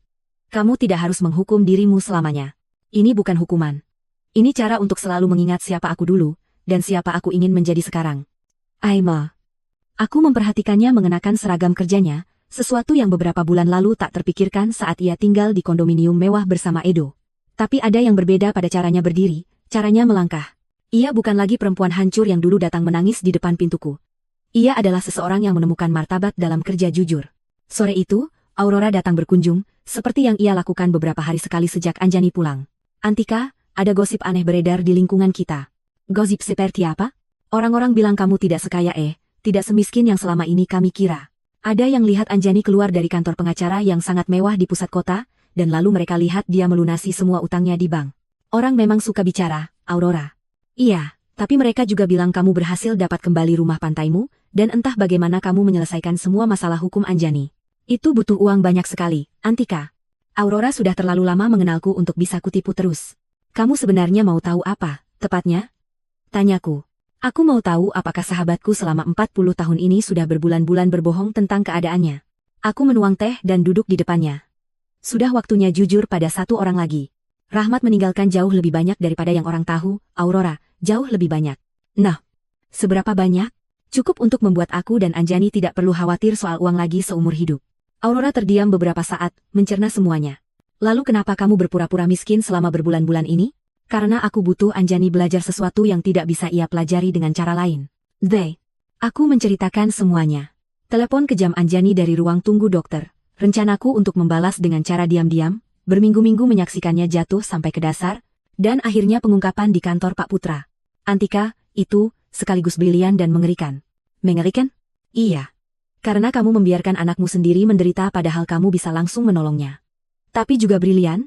Kamu tidak harus menghukum dirimu selamanya. Ini bukan hukuman. Ini cara untuk selalu mengingat siapa aku dulu, dan siapa aku ingin menjadi sekarang. Aima. Aku memperhatikannya mengenakan seragam kerjanya, sesuatu yang beberapa bulan lalu tak terpikirkan saat ia tinggal di kondominium mewah bersama Edo. Tapi ada yang berbeda pada caranya berdiri, caranya melangkah. Ia bukan lagi perempuan hancur yang dulu datang menangis di depan pintuku. Ia adalah seseorang yang menemukan martabat dalam kerja jujur. Sore itu, Aurora datang berkunjung, seperti yang ia lakukan beberapa hari sekali sejak Anjani pulang. Antika, ada gosip aneh beredar di lingkungan kita. Gosip seperti apa? Orang-orang bilang kamu tidak sekaya tidak semiskin yang selama ini kami kira. Ada yang lihat Anjani keluar dari kantor pengacara yang sangat mewah di pusat kota, dan lalu mereka lihat dia melunasi semua utangnya di bank. Orang memang suka bicara, Aurora. Iya, tapi mereka juga bilang kamu berhasil dapat kembali rumah pantaimu, dan entah bagaimana kamu menyelesaikan semua masalah hukum Anjani. Itu butuh uang banyak sekali, Antika. Aurora sudah terlalu lama mengenalku untuk bisa kutipu terus. Kamu sebenarnya mau tahu apa, tepatnya? Tanyaku. Aku mau tahu apakah sahabatku selama 40 tahun ini sudah berbulan-bulan berbohong tentang keadaannya. Aku menuang teh dan duduk di depannya. Sudah waktunya jujur pada satu orang lagi. Rahmat meninggalkan jauh lebih banyak daripada yang orang tahu, Aurora, jauh lebih banyak. Nah, seberapa banyak? Cukup untuk membuat aku dan Anjani tidak perlu khawatir soal uang lagi seumur hidup. Aurora terdiam beberapa saat, mencerna semuanya. Lalu kenapa kamu berpura-pura miskin selama berbulan-bulan ini? Karena aku butuh Anjani belajar sesuatu yang tidak bisa ia pelajari dengan cara lain. Aku menceritakan semuanya. Telepon kejam Anjani dari ruang tunggu dokter. Rencanaku untuk membalas dengan cara diam-diam, berminggu-minggu menyaksikannya jatuh sampai ke dasar, dan akhirnya pengungkapan di kantor Pak Putra. Antika, itu, sekaligus brilian dan mengerikan. Mengerikan? Iya. Karena kamu membiarkan anakmu sendiri menderita padahal kamu bisa langsung menolongnya. Tapi juga brilian?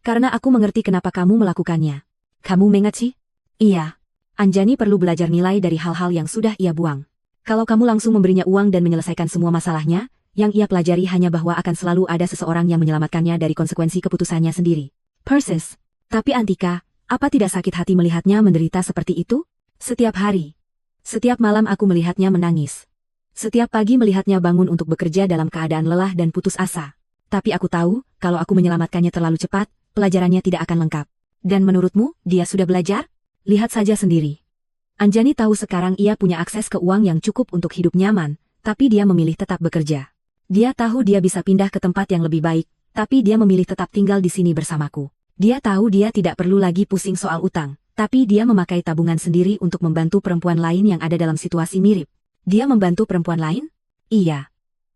Karena aku mengerti kenapa kamu melakukannya. Kamu mengat sih? Iya. Anjani perlu belajar nilai dari hal-hal yang sudah ia buang. Kalau kamu langsung memberinya uang dan menyelesaikan semua masalahnya, yang ia pelajari hanya bahwa akan selalu ada seseorang yang menyelamatkannya dari konsekuensi keputusannya sendiri. Persis. Tapi Antika, apa tidak sakit hati melihatnya menderita seperti itu? Setiap hari. Setiap malam aku melihatnya menangis. Setiap pagi melihatnya bangun untuk bekerja dalam keadaan lelah dan putus asa. Tapi aku tahu, kalau aku menyelamatkannya terlalu cepat, pelajarannya tidak akan lengkap. Dan menurutmu, dia sudah belajar? Lihat saja sendiri. Anjani tahu sekarang ia punya akses ke uang yang cukup untuk hidup nyaman, tapi dia memilih tetap bekerja. Dia tahu dia bisa pindah ke tempat yang lebih baik, tapi dia memilih tetap tinggal di sini bersamaku. Dia tahu dia tidak perlu lagi pusing soal utang, tapi dia memakai tabungan sendiri untuk membantu perempuan lain yang ada dalam situasi mirip. Dia membantu perempuan lain? Iya.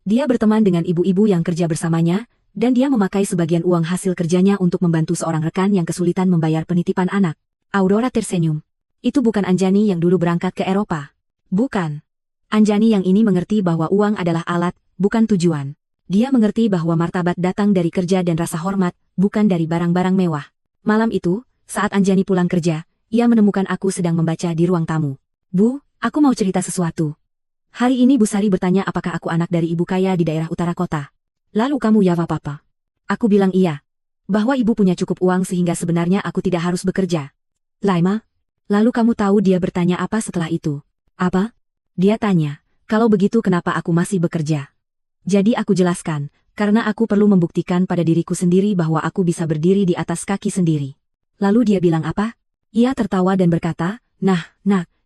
Dia berteman dengan ibu-ibu yang kerja bersamanya, dan dia memakai sebagian uang hasil kerjanya untuk membantu seorang rekan yang kesulitan membayar penitipan anak. Aurora tersenyum. Itu bukan Anjani yang dulu berangkat ke Eropa. Bukan. Anjani yang ini mengerti bahwa uang adalah alat, bukan tujuan. Dia mengerti bahwa martabat datang dari kerja dan rasa hormat, bukan dari barang-barang mewah. Malam itu, saat Anjani pulang kerja, ia menemukan aku sedang membaca di ruang tamu. Bu, aku mau cerita sesuatu. Hari ini Bu Sari bertanya apakah aku anak dari ibu kaya di daerah utara kota. Lalu kamu jawab apa? Aku bilang iya. Bahwa ibu punya cukup uang sehingga sebenarnya aku tidak harus bekerja. Laima? Lalu kamu tahu dia bertanya apa setelah itu? Apa? Dia tanya, kalau begitu kenapa aku masih bekerja? Jadi aku jelaskan, karena aku perlu membuktikan pada diriku sendiri bahwa aku bisa berdiri di atas kaki sendiri. Lalu dia bilang apa? Ia tertawa dan berkata, nah,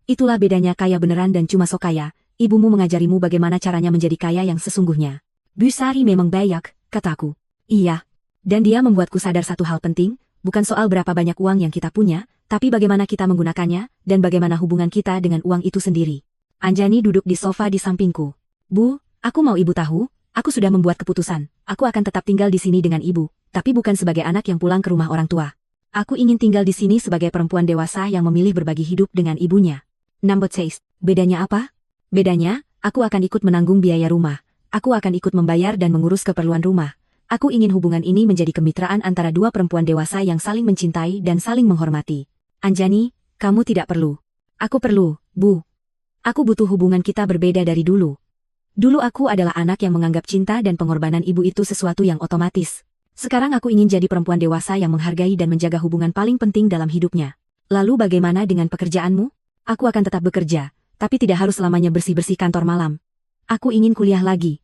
itulah bedanya kaya beneran dan cuma sok kaya. Ibumu mengajarimu bagaimana caranya menjadi kaya yang sesungguhnya. Busari memang banyak, kataku. Iya. Dan dia membuatku sadar satu hal penting, bukan soal berapa banyak uang yang kita punya, tapi bagaimana kita menggunakannya, dan bagaimana hubungan kita dengan uang itu sendiri. Anjani duduk di sofa di sampingku. Bu, aku mau ibu tahu, aku sudah membuat keputusan. Aku akan tetap tinggal di sini dengan ibu, tapi bukan sebagai anak yang pulang ke rumah orang tua. Aku ingin tinggal di sini sebagai perempuan dewasa yang memilih berbagi hidup dengan ibunya. Number 6. Bedanya apa? Bedanya, aku akan ikut menanggung biaya rumah. Aku akan ikut membayar dan mengurus keperluan rumah. Aku ingin hubungan ini menjadi kemitraan antara dua perempuan dewasa yang saling mencintai dan saling menghormati. Anjani, kamu tidak perlu. Aku perlu, Bu. Aku butuh hubungan kita berbeda dari dulu. Dulu aku adalah anak yang menganggap cinta dan pengorbanan ibu itu sesuatu yang otomatis. Sekarang aku ingin jadi perempuan dewasa yang menghargai dan menjaga hubungan paling penting dalam hidupnya. Lalu bagaimana dengan pekerjaanmu? Aku akan tetap bekerja, tapi tidak harus selamanya bersih-bersih kantor malam. Aku ingin kuliah lagi.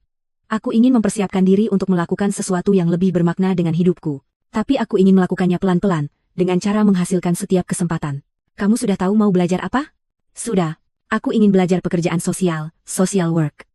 Aku ingin mempersiapkan diri untuk melakukan sesuatu yang lebih bermakna dengan hidupku. Tapi aku ingin melakukannya pelan-pelan, dengan cara menghasilkan setiap kesempatan. Kamu sudah tahu mau belajar apa? Sudah. Aku ingin belajar pekerjaan sosial, social work.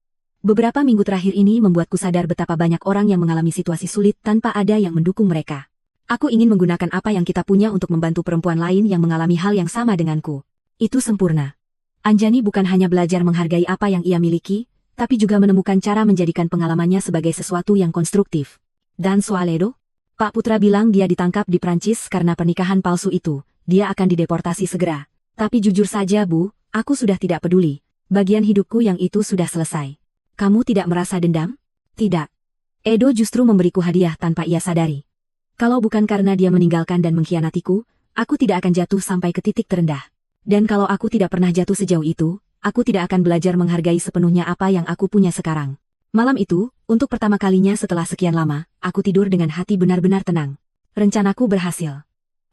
Beberapa minggu terakhir ini membuatku sadar betapa banyak orang yang mengalami situasi sulit tanpa ada yang mendukung mereka. Aku ingin menggunakan apa yang kita punya untuk membantu perempuan lain yang mengalami hal yang sama denganku. Itu sempurna. Anjani bukan hanya belajar menghargai apa yang ia miliki, tapi juga menemukan cara menjadikan pengalamannya sebagai sesuatu yang konstruktif. Dan soal Edo? Pak Putra bilang dia ditangkap di Prancis karena pernikahan palsu itu. Dia akan dideportasi segera. Tapi jujur saja Bu, aku sudah tidak peduli. Bagian hidupku yang itu sudah selesai. Kamu tidak merasa dendam? Tidak. Edo justru memberiku hadiah tanpa ia sadari. Kalau bukan karena dia meninggalkan dan mengkhianatiku, aku tidak akan jatuh sampai ke titik terendah. Dan kalau aku tidak pernah jatuh sejauh itu, aku tidak akan belajar menghargai sepenuhnya apa yang aku punya sekarang. Malam itu, untuk pertama kalinya setelah sekian lama, aku tidur dengan hati benar-benar tenang. Rencanaku berhasil.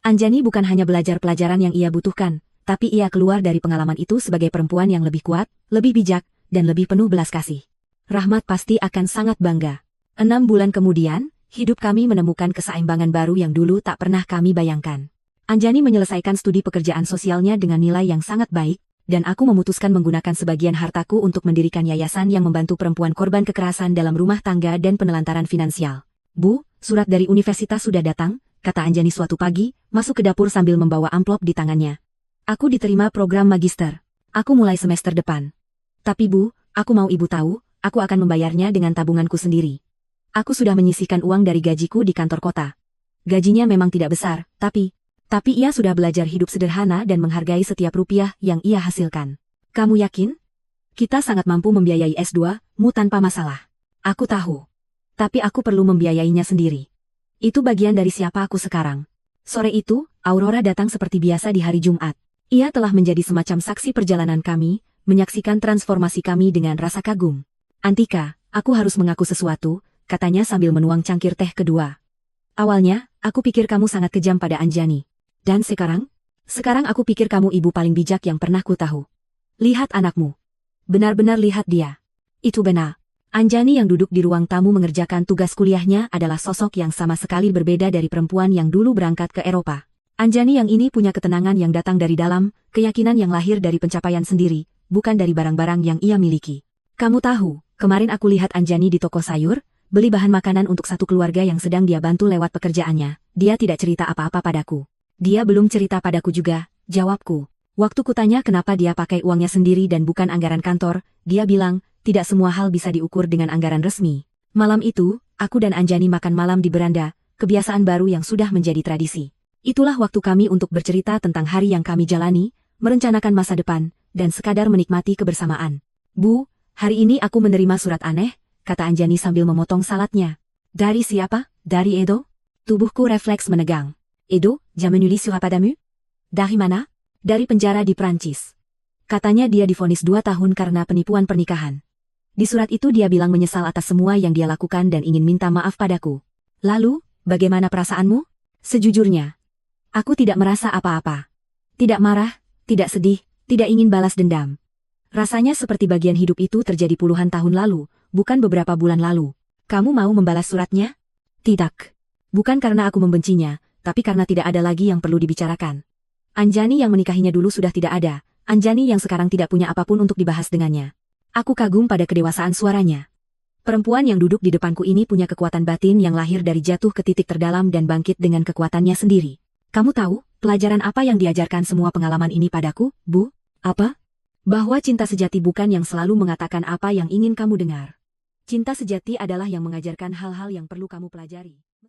Anjani bukan hanya belajar pelajaran yang ia butuhkan, tapi ia keluar dari pengalaman itu sebagai perempuan yang lebih kuat, lebih bijak, dan lebih penuh belas kasih. Rahmat pasti akan sangat bangga. 6 bulan kemudian, hidup kami menemukan keseimbangan baru yang dulu tak pernah kami bayangkan. Anjani menyelesaikan studi pekerjaan sosialnya dengan nilai yang sangat baik, dan aku memutuskan menggunakan sebagian hartaku untuk mendirikan yayasan yang membantu perempuan korban kekerasan dalam rumah tangga dan penelantaran finansial. Bu, surat dari universitas sudah datang, kata Anjani suatu pagi, masuk ke dapur sambil membawa amplop di tangannya. Aku diterima program magister. Aku mulai semester depan. Tapi Bu, aku mau ibu tahu, aku akan membayarnya dengan tabunganku sendiri. Aku sudah menyisihkan uang dari gajiku di kantor kota. Gajinya memang tidak besar, tapi ia sudah belajar hidup sederhana dan menghargai setiap rupiah yang ia hasilkan. Kamu yakin? Kita sangat mampu membiayai S2-mu tanpa masalah. Aku tahu. Tapi aku perlu membiayainya sendiri. Itu bagian dari siapa aku sekarang. Sore itu, Aurora datang seperti biasa di hari Jumat. Ia telah menjadi semacam saksi perjalanan kami, menyaksikan transformasi kami dengan rasa kagum. Antika, aku harus mengaku sesuatu, katanya sambil menuang cangkir teh kedua. Awalnya, aku pikir kamu sangat kejam pada Anjani. Dan sekarang? Sekarang aku pikir kamu ibu paling bijak yang pernah ku tahu. Lihat anakmu. Benar-benar lihat dia. Itu benar. Anjani yang duduk di ruang tamu mengerjakan tugas kuliahnya adalah sosok yang sama sekali berbeda dari perempuan yang dulu berangkat ke Eropa. Anjani yang ini punya ketenangan yang datang dari dalam, keyakinan yang lahir dari pencapaian sendiri, bukan dari barang-barang yang ia miliki. Kamu tahu, kemarin aku lihat Anjani di toko sayur, beli bahan makanan untuk satu keluarga yang sedang dia bantu lewat pekerjaannya. Dia tidak cerita apa-apa padaku. Dia belum cerita padaku juga, jawabku. Waktu kutanya kenapa dia pakai uangnya sendiri dan bukan anggaran kantor, dia bilang, tidak semua hal bisa diukur dengan anggaran resmi. Malam itu, aku dan Anjani makan malam di beranda, kebiasaan baru yang sudah menjadi tradisi. Itulah waktu kami untuk bercerita tentang hari yang kami jalani, merencanakan masa depan, dan sekadar menikmati kebersamaan. Bu, hari ini aku menerima surat aneh, kata Anjani sambil memotong saladnya. Dari siapa? Dari Edo? Tubuhku refleks menegang. Edo, Jamenu Surapadamu? Dari mana? Dari penjara di Prancis. Katanya dia divonis 2 tahun karena penipuan pernikahan. Di surat itu dia bilang menyesal atas semua yang dia lakukan dan ingin minta maaf padaku. Lalu, bagaimana perasaanmu? Sejujurnya, aku tidak merasa apa-apa. Tidak marah, tidak sedih, tidak ingin balas dendam. Rasanya seperti bagian hidup itu terjadi puluhan tahun lalu, bukan beberapa bulan lalu. Kamu mau membalas suratnya? Tidak. Bukan karena aku membencinya, tapi karena tidak ada lagi yang perlu dibicarakan. Anjani yang menikahinya dulu sudah tidak ada, Anjani yang sekarang tidak punya apapun untuk dibahas dengannya. Aku kagum pada kedewasaan suaranya. Perempuan yang duduk di depanku ini punya kekuatan batin yang lahir dari jatuh ke titik terdalam dan bangkit dengan kekuatannya sendiri. Kamu tahu, pelajaran apa yang diajarkan semua pengalaman ini padaku, Bu? Apa? Bahwa cinta sejati bukan yang selalu mengatakan apa yang ingin kamu dengar. Cinta sejati adalah yang mengajarkan hal-hal yang perlu kamu pelajari.